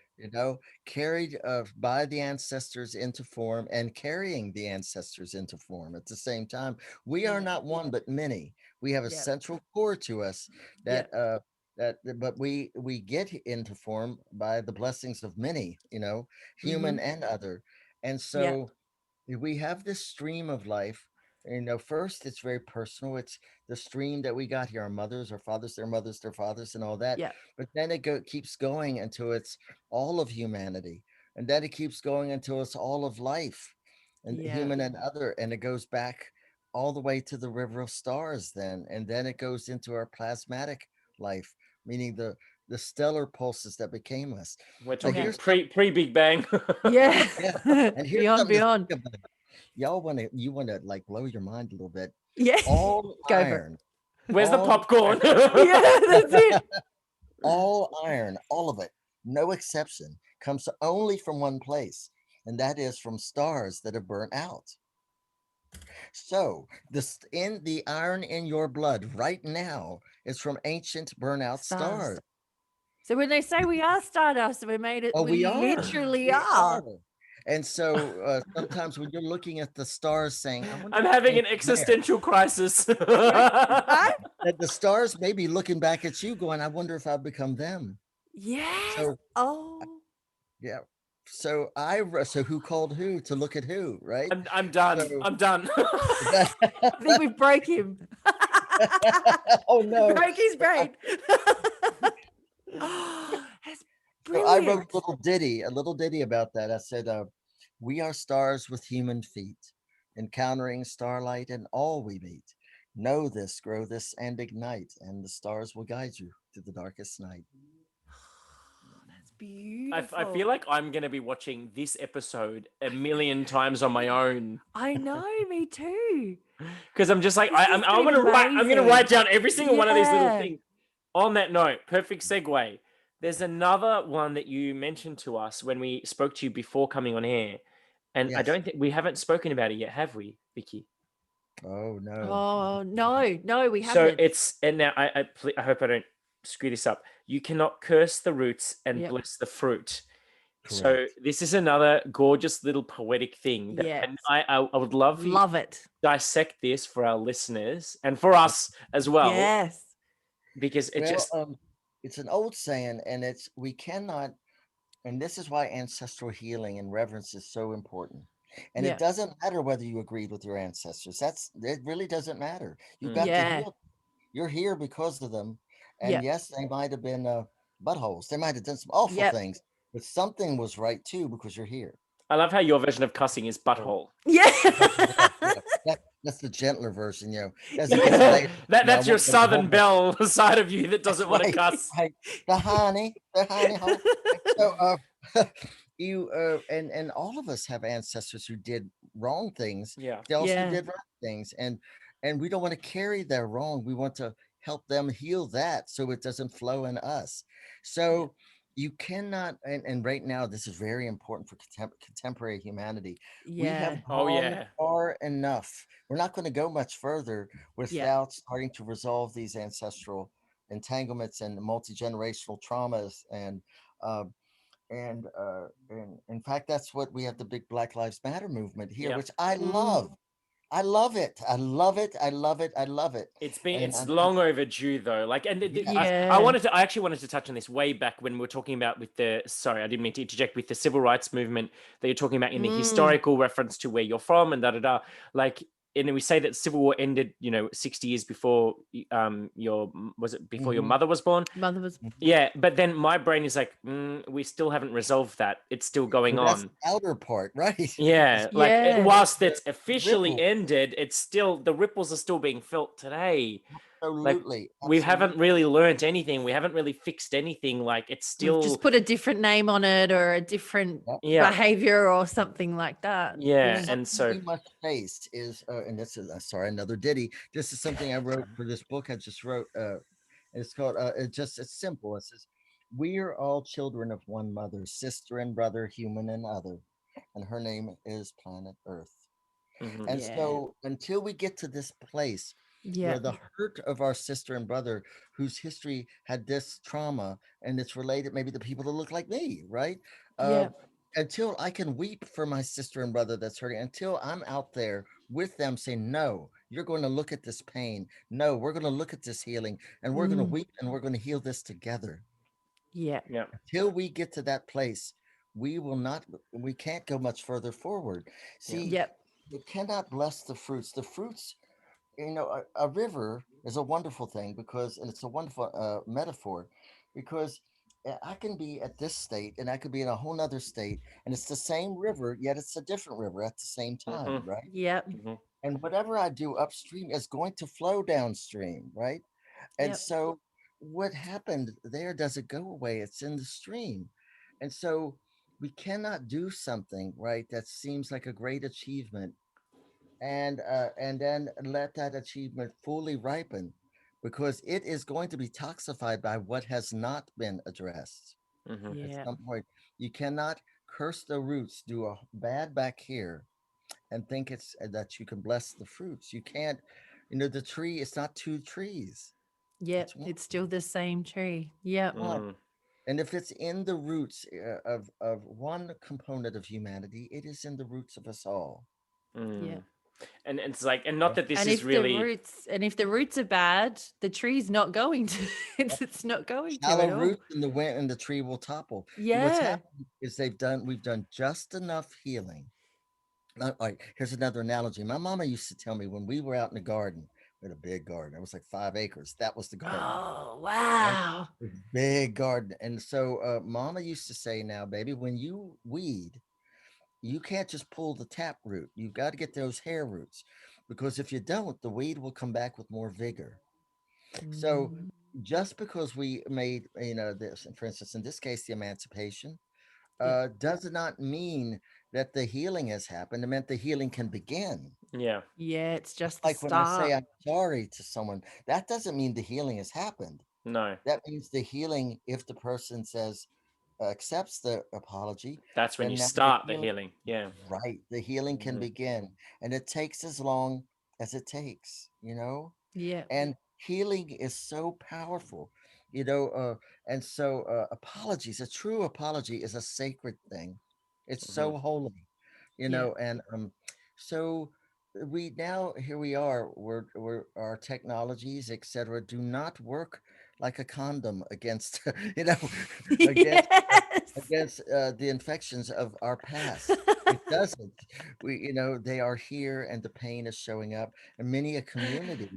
carried by the ancestors into form and carrying the ancestors into form at the same time. We are yeah, not one, but many. We have a yeah, central core to us yeah. but we get into form by the blessings of many, Mm-hmm. human and other. And Yeah, so we have this stream of life. First it's very personal. It's the stream that we got here, our mothers, our fathers, their mothers, their fathers, and all that. yeah, But then keeps going until it's all of humanity, and then it keeps going until it's all of life, and yeah, human and other, and it goes back all the way to the river of stars, then, and then it goes into our plasmatic life, meaning the stellar pulses that became us. We're Now talking here's some, pre Big Bang. yeah. yeah, and here's Beyond, something to beyond. think about. You want to like blow your mind a little bit. Yeah, All go for it. iron, Where's the all popcorn? iron, Yeah, that's it. all iron, all of it, no exception, comes only from one place, and that is from stars that have burnt out. So this in the iron in your blood right now is from ancient burnout Stars. stars. So when they say we are Stardust, we made it. Oh, We we are. literally We are. are. And so sometimes when you're looking at the stars saying, I wonder I'm if having an anything's there," existential crisis. Right? that the stars may be looking back at you going, I wonder if I've become them. Yes. So Oh. yeah. So so who called who to look at who, right? I'm done. So I'm done. I think we broke him. oh We no. broke his So I, brain. Oh, that's so I wrote brilliant. a little ditty about that. I said, we are stars with human feet, encountering starlight and all we meet. Know this, grow this, and ignite, and the stars will guide you to the darkest night. That's beautiful. I feel like I'm going to be watching this episode a million times on my own. I know, me too. Because I'm just like, This has I'm been going to write amazing. down every single one of these little Yeah. things. On that note, perfect segue. There's another one that you mentioned to us when we spoke to you before coming on air. And I Yes. don't think we haven't spoken about it yet, have we, Vicky? Oh no. Oh no, we So haven't. it's, and now I hope I don't screw this up. You cannot curse the roots and Yep. bless the fruit. So Correct. this is another gorgeous little poetic thing that, Yes. and I would love for you Love it. to dissect this for our listeners and for us as well, Yes. because it Well, just, it's an old saying, and we cannot, and this is why ancestral healing and reverence is so important. And Yeah. it doesn't matter whether you agreed with your ancestors. It really doesn't matter. You've Mm. got to Yeah. heal. You're here because of them. And Yep. yes, they might have been buttholes. They might have done some awful Yep. things, but something was right too because you're here. I love how your version of cussing is butthole. Yeah. That's the gentler version, As it gets later, That's I your want them to Southern hold belle side of you that That's doesn't want to right, cuss. right. The honey hole. So, you and all of us have ancestors who did wrong things. Yeah. They also Yeah. did right things, and we don't want to carry their wrong. We want to help them heal that so it doesn't flow in us. So you cannot, and right now this is very important for contemporary humanity. We Yeah. have Oh, gone yeah. far enough. We're not going to go much further Yeah. without starting to resolve these ancestral entanglements and multi-generational traumas and in fact that's what we have the big Black Lives Matter movement here, Yeah. which I Mm. love. I love it. I love it. I love it. I love it. And It's long overdue though. Like, and yes, Yeah. I actually wanted to touch on this way back when we were talking about with the, sorry, I didn't mean to interject, with the civil rights movement that you're talking about in the Mm. historical reference to where you're from and like, and we say that civil war ended, 60 years before your mother was born. Mother was. Yeah, but then my brain is like, we still haven't resolved that. It's still going well, that's on. the outer part, right? Yeah, It's like Yeah. whilst the it's officially ripple. ended, it's still, the ripples are still being felt today. Like, Absolutely. we haven't Absolutely. really learned anything. We haven't really fixed anything. Like, it's We've still, just put a different name on it or a different yeah, behavior or something like that. yeah. Yeah. And so, Something we must face is, and this is sorry, another ditty. This is something I wrote for this book I just wrote. It's called it's simple. It says, "We are all children of one mother, sister and brother, human and other, and her name is planet Earth." mhm. And Yeah. so until we get to this place Yeah. where the hurt of our sister and brother whose history had this trauma and it's related maybe to people that look like me, right? Yeah. Until I can weep for my sister and brother that's hurting, until I'm out there with them saying, no, you're going to look at this pain. No, we're going to look at this healing and we're going to Mm. weep and we're going to heal this together. Yeah. Yeah. Until we get to that place, we can't go much further forward. See, Yep. you cannot bless the fruits. The fruits, a river is a wonderful thing and it's a wonderful metaphor because I can be at this state and I could be in a whole nother state and it's the same river, yet it's a different river at the same time, Mhm. right? Yep. Mhm. And whatever I do upstream is going to flow downstream, right? And Yep. so what happened there doesn't go away, it's in the stream. And so we cannot do something, right, that seems like a great achievement and then let that achievement fully ripen because it is going to be toxified by what has not been addressed. Mm-hmm. At Yeah. some point, you cannot curse the roots, do a bad back here, and think it's that you can bless the fruits. You can't, the tree, it's not two trees. Yep. It's one. It's still the same tree. Yep. One. Mm, And if it's in the roots of one component of humanity, it is in the roots of us all. Yep. mm. And it's like, and not that this And is really, if the roots are bad, the tree's not going to. It's not going to Shallow at all. roots in the wind and the tree will topple. What's Yeah. happened is we've done just enough healing. All right, here's another analogy. My mama used to tell me when we were out in the garden, we had a big garden. It was like 5 acres. That was the garden. Oh Right? wow. It was a big garden. And so mama used to say, now, baby, when you weed, you can't just pull the tap root. You've got to get those hair roots because if you don't, the weed will come back with more vigor. So Mm, just because we made, this, for instance, in this case, the emancipation, yeah. does not mean that the healing has happened. It meant the healing can begin. yeah, Yeah. It's It's just the like when I say start. I'm sorry to someone, that doesn't mean the healing has happened. no, That means the healing, if the person says, accepts the apology, that's when then you now the start the healing, healing. Yeah. right, the healing can Mm-hmm. begin. And it takes as long as it takes. Yeah. And healing is so powerful, you know. And so, apologies, a true apology is a sacred thing. It's Mm-hmm. so holy, Yeah. and so we now here we are. We're our technologies, etc., do not work like a condom against, against Yes. the infections of our past. It doesn't. They are here, and the pain is showing up, and many a community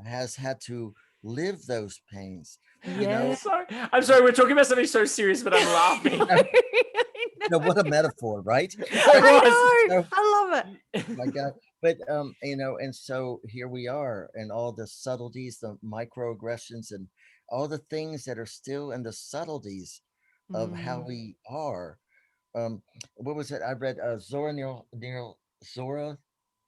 has had to live those pains. You I'm Yeah. know, sorry. I'm sorry. We're talking about something so serious, but I'm laughing. I what a metaphor, right? It But was. know. so, I love it. my God, but and so here we are, and all the subtleties, the microaggressions, and all the things that are still in the subtleties of how Mm, we are. Um, what was it? I read Zora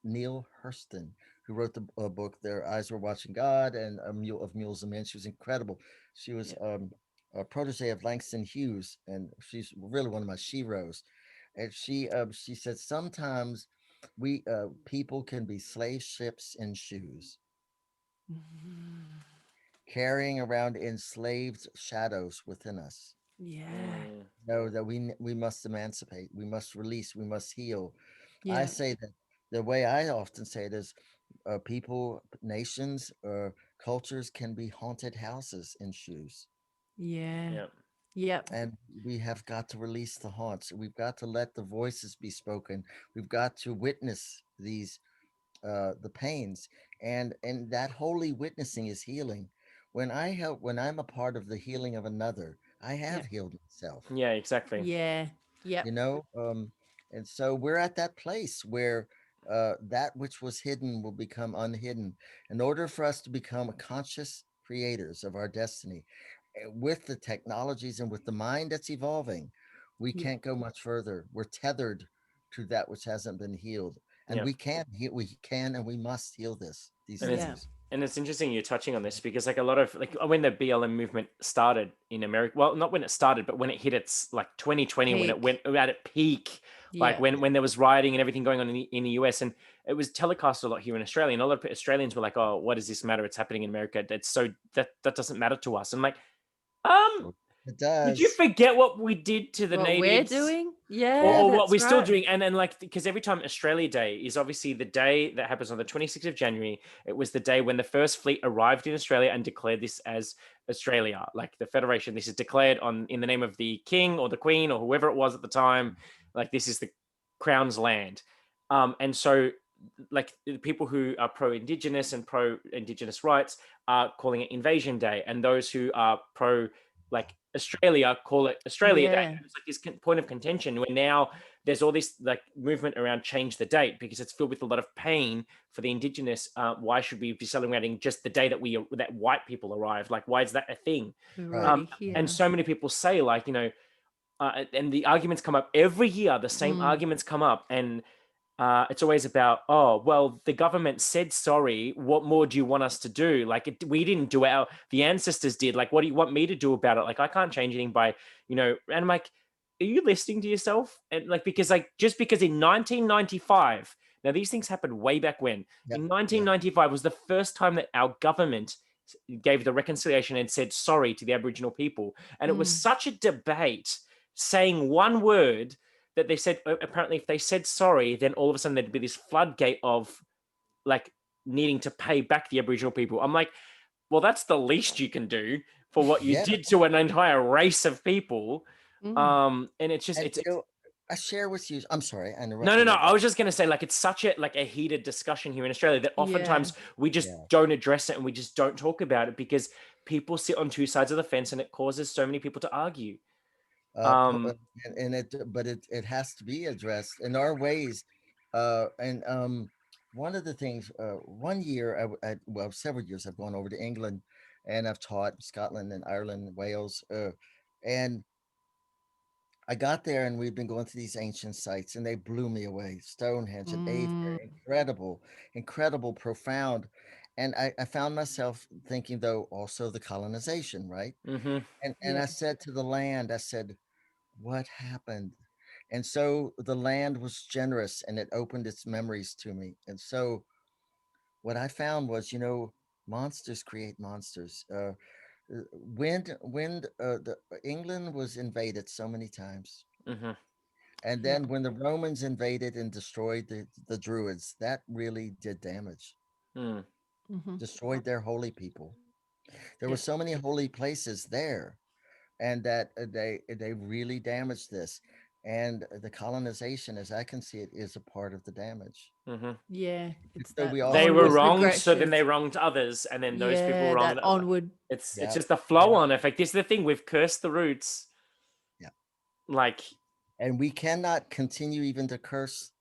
Neale Hurston, who wrote the book "Their Eyes Were Watching God" and "A Mule of Mules and Men." She was incredible. She was yeah. a protege of Langston Hughes, and she's really one of my sheroes. And she said sometimes we people can be slave ships in shoes, Mm, carrying around enslaved shadows within us. yeah. Mm, Know that we must emancipate, we must release, we must heal. I Yeah. say that the way I often say it is, people, nations, cultures can be haunted houses in shoes, Yeah. yeah. Yep. and we have got to release the haunts. We've got to let the voices be spoken. We've got to witness these the pains, and that holy witnessing is healing. When I'm a part of the healing of another, I have Yep. healed myself. Yeah, exactly. Yeah. Yep. you know and so we're at that place where that which was hidden will become unhidden in order for us to become conscious creators of our destiny. With the technologies and with the mind that's evolving, we Yep. can't go much further. We're tethered to that which hasn't been healed, and Yeah. we can and we must heal these And it's Yeah. things. and it's interesting you're touching on this because like a lot of like when the BLM movement started in America, well, not when it started, but when it hit its like 2020, when it went Peak. at its peak, like Yeah. when there was rioting and everything going on in the US, and it was telecast a lot here in Australia, and a lot of Australians were like, "Oh, what does this matter? It's happening in America. That's so that doesn't matter to us." I'm like, um, It did you does. forget what we did to the What we're natives? doing? or, Yeah, or what that's we're still right. doing, and like because every time Australia Day is obviously the day that happens on the 26th of January. It was the day when the first fleet arrived in Australia and declared this as Australia, like the Federation. This is declared on in the name of the King or the Queen or whoever it was at the time. Like this is the Crown's land, and so like the people who are pro-indigenous and pro-indigenous rights are calling it Invasion Day, and those who are pro like Australia call it Australia Day. Yeah. It's like this point of contention where now there's all this like movement around change the date because it's filled with a lot of pain for the indigenous. Why should we be celebrating just the day that white people arrived? Like, why is that a thing? We're Right. already And here. so many people say like, and the arguments come up every year. The same Mm. arguments come up, and it's always about, oh, well, the government said sorry. What more do you want us to do? Like, we didn't do it. The ancestors did. Like, what do you want me to do about it? Like, I can't change anything by, and I'm like, are you listening to yourself? And like, because just because in 1995, now these things happened way back when. Yep. In 1995 was the first time that our government gave the reconciliation and said sorry to the Aboriginal people. And it was such a debate saying one word that they said, apparently if they said sorry, then all of a sudden there'd be this floodgate of like needing to pay back the Aboriginal people. I'm like, well, that's the least you can do for what you did to an entire race of people. And it's just, and, I share with you. I'm sorry, I interrupted. No. I was just going to say, like, it's such a heated discussion here in Australia that oftentimes we just don't address it and we just don't talk about it because people sit on two sides of the fence and it causes so many people to argue. But it has to be addressed in our ways. One of the things, one year, well, several years, I've gone over to England and I've taught Scotland and Ireland, Wales, and I got there and we've been going to these ancient sites and they blew me away. Stonehenge and Aviary, incredible, profound. And I found myself thinking, though, also the colonization, right? And I said to the land, I said, what happened? And so the land was generous and it opened its memories to me. And so what I found was, monsters create monsters. England was invaded so many times. And then when the Romans invaded and destroyed the Druids, that really did damage. Destroyed their holy people. There were so many holy places there, and that they really damaged this. And the colonization, as I can see it, is a part of the damage. It's so they were wronged, so then they wronged others, and then those people wronged onward. It's just a flow-on effect. This is the thing, we've cursed the roots. Like, and we cannot continue even to curse.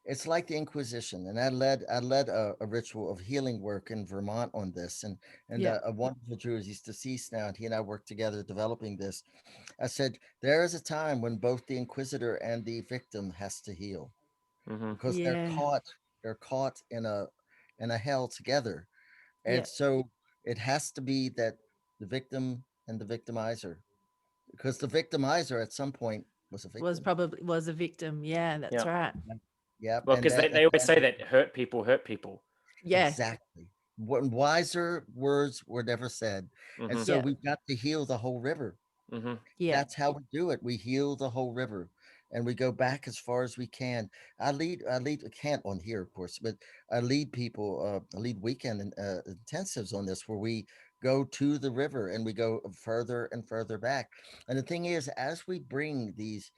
It's like the Inquisition, and I led a ritual of healing work in Vermont on this, and a wonderful Druid, he's deceased now, and he and I worked together developing this. I said there is a time when both the Inquisitor and the victim has to heal, because they're caught in a hell together, and so it has to be that the victim and the victimizer, because the victimizer at some point was a victim. Was a victim. Yeah, that's right. Yeah. Well, because they always say that hurt people hurt people. Exactly. What wiser words were never said. And so we've got to heal the whole river. That's how we do it. We heal the whole river and we go back as far as we can. I can't on here, of course, but I lead people, I lead weekend intensives on this, where we go to the river and we go further and further back. And the thing is, as we bring these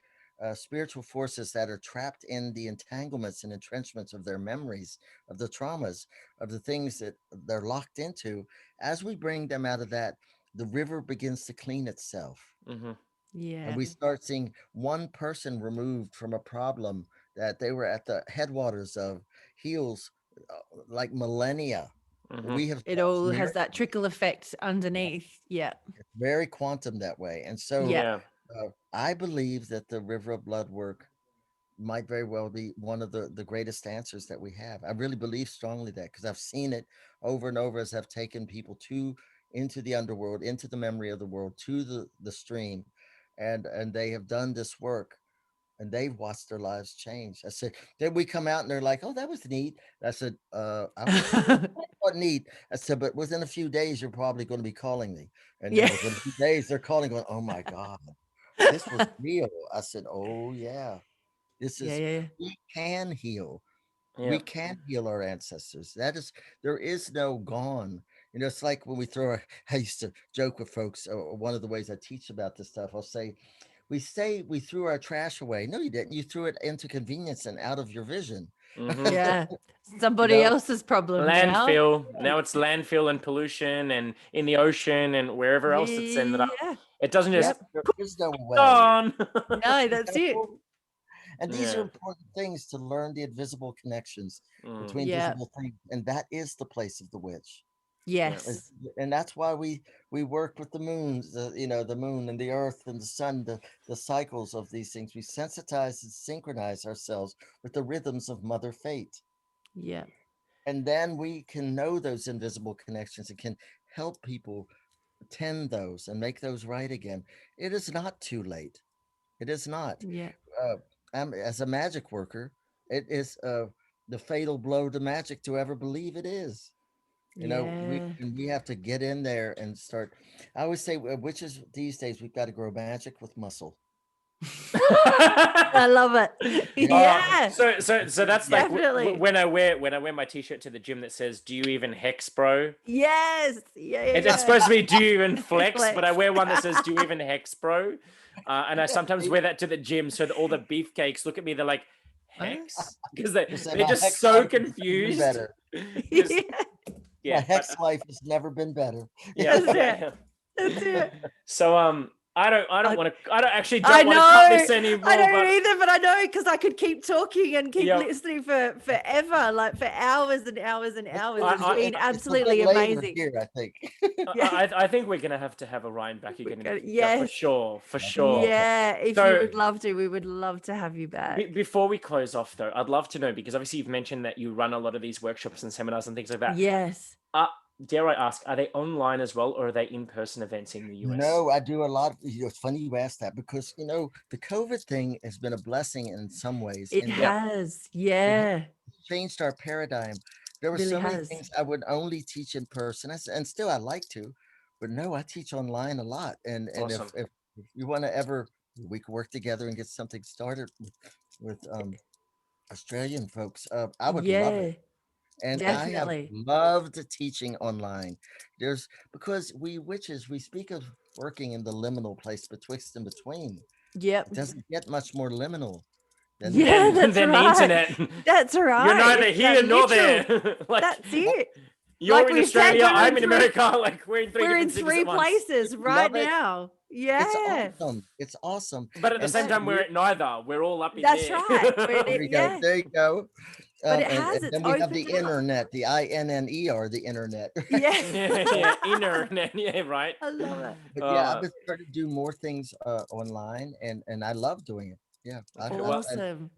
spiritual forces that are trapped in the entanglements and entrenchments of their memories, of the traumas, of the things that they're locked into, as we bring them out of that, the river begins to clean itself. And we start seeing one person removed from a problem that they were at the headwaters of heals like millennia. We have it all has that trickle effect underneath. It's very quantum that way. And so I believe that the river of blood work might very well be one of the greatest answers that we have. I really believe strongly that, because I've seen it over and over as I've taken people into the underworld, into the memory of the world, to the stream, and they have done this work and they've watched their lives change. I said, then we come out and they're like, oh, that was neat. I said, what neat? I said, but within a few days, you're probably going to be calling me. And then within a few days, they're calling, going, oh my God, this was real. I said, oh yeah. This is, we can heal. We can heal our ancestors. There is no gone. It's like when we I used to joke with folks, one of the ways I teach about this stuff, I'll say we threw our trash away. No, you didn't. You threw it into convenience and out of your vision. Somebody else's problem. Landfill. Now it's landfill and pollution and in the ocean and wherever else it's ended up. It doesn't just there is no way. on. No, that's it. And these are important things, to learn the invisible connections between visible things. And that is the place of the witch. Yes. And that's why we work with the moons, the moon and the earth and the sun, the cycles of these things. We sensitize and synchronize ourselves with the rhythms of Mother Fate. Yeah. And then we can know those invisible connections and can help people tend those and make those right again. It is not too late. It is not. Yeah. As a magic worker, it is the fatal blow to magic to ever believe it is. Yeah. We have to get in there and start. I always say, witches these days, we've got to grow magic with muscle. I love it. Yeah. So that's like Definitely. when I wear my t-shirt to the gym that says, "Do you even hex, bro?" Yes. Yeah. It's supposed to be, "Do you even flex?" But I wear one that says, "Do you even hex, bro?" And I sometimes wear that to the gym so that all the beefcakes look at me. They're like, "Hex," because they're just so confused. Better. Yeah. My hex life has never been better. Yeah. That's it. So I don't want to. I don't I want to cut this anymore. I don't but either, but I know because I could keep talking and keep Yep. listening for forever, like for hours and hours and hours. It's I- been It's absolutely a bit later amazing. here, I think. I think we're gonna have to have Orion back again. gonna- For yes. sure. Yeah, if So- you would love to, we would love to have you back. Before we close off, though, I'd love to know, because obviously you've mentioned that you run a lot of these workshops and seminars and things like that. Yes. Dare I ask, are they online as well, or are they in-person events in the US? No, I do a lot. It's funny you asked that because the COVID thing has been a blessing in some ways. It has. Yeah. Changed our paradigm. There were Really so many has. things I would only teach in person, and still I like to, but no, I teach online a lot. And Awesome. if you want to ever, we could work together and get something started with Australian folks. I would love it. And Definitely. I have loved teaching online. Because we witches, we speak of working in the liminal place betwixt and between. Yep. It doesn't get much more liminal than Yeah, that's than right. the internet. That's right. You're neither It's here nor literal. there. Like, That's it. you're Like in we've said, Australia, we're I'm in in three- America. Like we're in three We're in different cities three at once. places right Love it. now. Yeah. It's awesome. It's awesome. But at the And same so time, we're at neither. We're all up in That's there. right. We're there in you it, go. yeah. There you go. But it And has, it's then we have the opened up. internet, the INNER, the internet. Yeah. yeah, internet. Yeah, right. I love it. But yeah, I've been starting to do more things online, and I love doing it. Yeah. Awesome.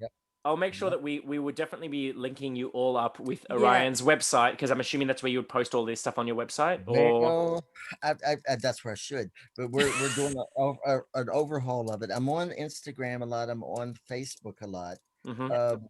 I'll make sure that we would definitely be linking you all up with Yeah. Orion's website, because I'm assuming that's where you would post all this stuff on your website. Or Well, I that's where I should, but we're doing an overhaul of it. I'm on Instagram a lot. I'm on Facebook a lot. Mhm.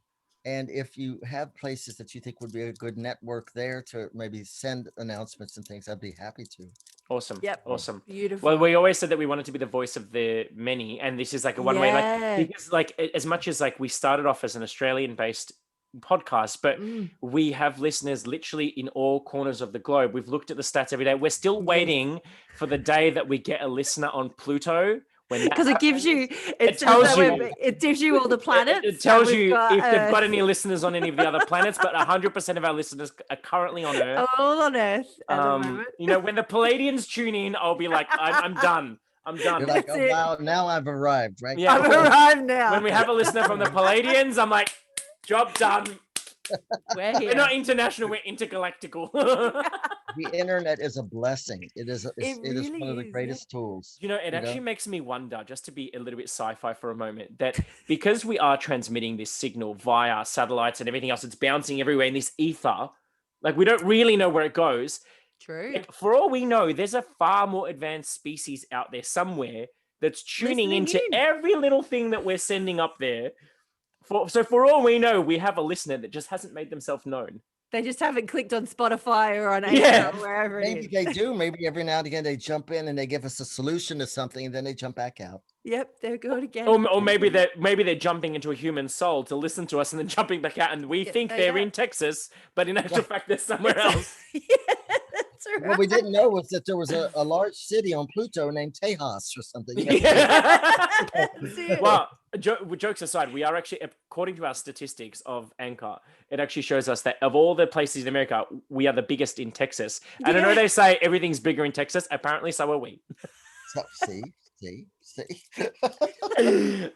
And if you have places that you think would be a good network there to maybe send announcements and things, I'd be happy to. Awesome. Yep. Awesome. Beautiful. Well, we always said that we wanted to be the voice of the many, and this is like a one way, Yeah. like, because like as much as like we started off as an Australian based podcast, but we have listeners literally in all corners of the globe. We've looked at the stats every day. We're still waiting for the day that we get a listener on Pluto. Because it gives you, It tells you- it gives you all the planets. It tells and we've you got if they've Earth. got any listeners on any of the other planets, but 100% of our listeners are currently on Earth. all on Earth at the moment. When the Palladians tune in, I'll be like, I'm done. I'm done. You're like, That's oh it. wow, now I've arrived, right? Yeah. I've arrived now. When we have a listener from the Palladians, I'm like, job done. We're here. We're not international, we're intergalactical. The internet is a blessing. It is really one of the is, greatest tools. It actually makes me wonder, just to be a little bit sci-fi for a moment, that because we are transmitting this signal via satellites and everything else, it's bouncing everywhere in this ether, like we don't really know where it goes. True. Like, for all we know, there's a far more advanced species out there somewhere that's tuning Listening into in. every little thing that we're sending up there. So for all we know, we have a listener that just hasn't made themselves known. They just haven't clicked on Spotify or on Yeah. Anchor or wherever it Maybe is. they do. Maybe every now and again they jump in and they give us a solution to something, and then they jump back out. Yep, they're good again. Or maybe they're jumping into a human soul to listen to us and then jumping back out, and we think they're in Texas, but in actual fact they're somewhere else. Yeah, that's right. What we didn't know was that there was a large city on Pluto named Tejas or something. That's it. Well, jokes aside, we are actually, according to our statistics of Anchor, it actually shows us that of all the places in America, we are the biggest in Texas. And I know Yeah. they say everything's bigger in Texas. Apparently, so are we. See.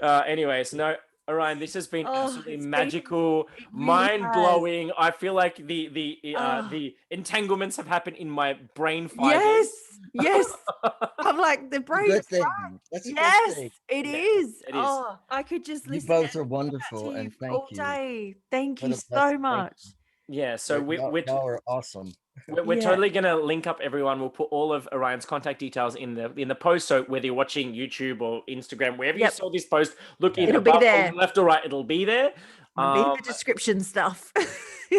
Anyways, no, Orion, this has been absolutely it's been- magical, it really has. mind-blowing. I feel like the Oh. entanglements have happened in my brain fibers. Yes. I'm like, the It's a brain good is thing. That's a good yes, thing. it Yeah, is. it is. Oh, I could just You listen both and are wonderful, to you and thank all you day. Thank for you the so blessing. Thank much. Yeah, so you. Y'all are awesome. we're Yeah. totally gonna link up everyone. We'll put all of Orion's contact details in the post. So whether you're watching YouTube or Instagram, wherever you Yep. saw this post, look either It'll be above there. or left or right. It'll be there. It'll be in the description stuff.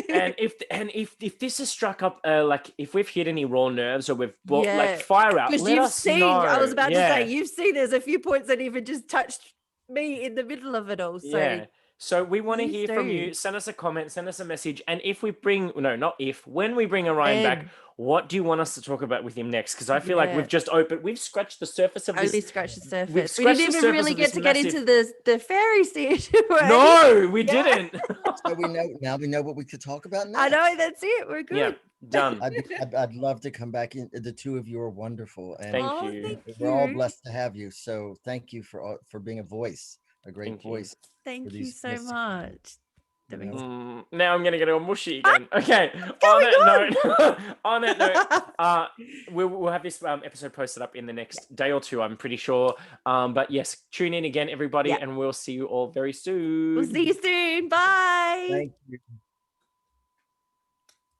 And if this has struck up, like if we've hit any raw nerves or we've brought like Yeah. fire out, Because let you've us seen, know. I was about to say, Yeah. you've seen there's a few points that even just touched me in the middle of it all. So Yeah. So we want to please hear from do. you. Send us a comment, send us a message. And if we bring, no, not if, when we bring Orion back, what do you want us to talk about with him next? Because I feel like we've just we've scratched the surface of only this. scratched the surface. We've We scratched didn't the even surface really of get this to get massive- into the fairy situation. No, we didn't. So we know what we could talk about now. I know, that's it. We're good. Yeah, done. I'd love to come back in. The two of you are wonderful, and Thank you. Thank we're all you. blessed to have you. So thank you for being a voice, a great Thank you. voice. Thank for you these so mystical much. That you means know. Now I'm gonna get all mushy again. Okay. going On that note, we'll have this episode posted up in the next day or two, I'm pretty sure. But yes, tune in again, everybody, Yeah. and we'll see you all very soon. We'll see you soon. Bye. Thank you.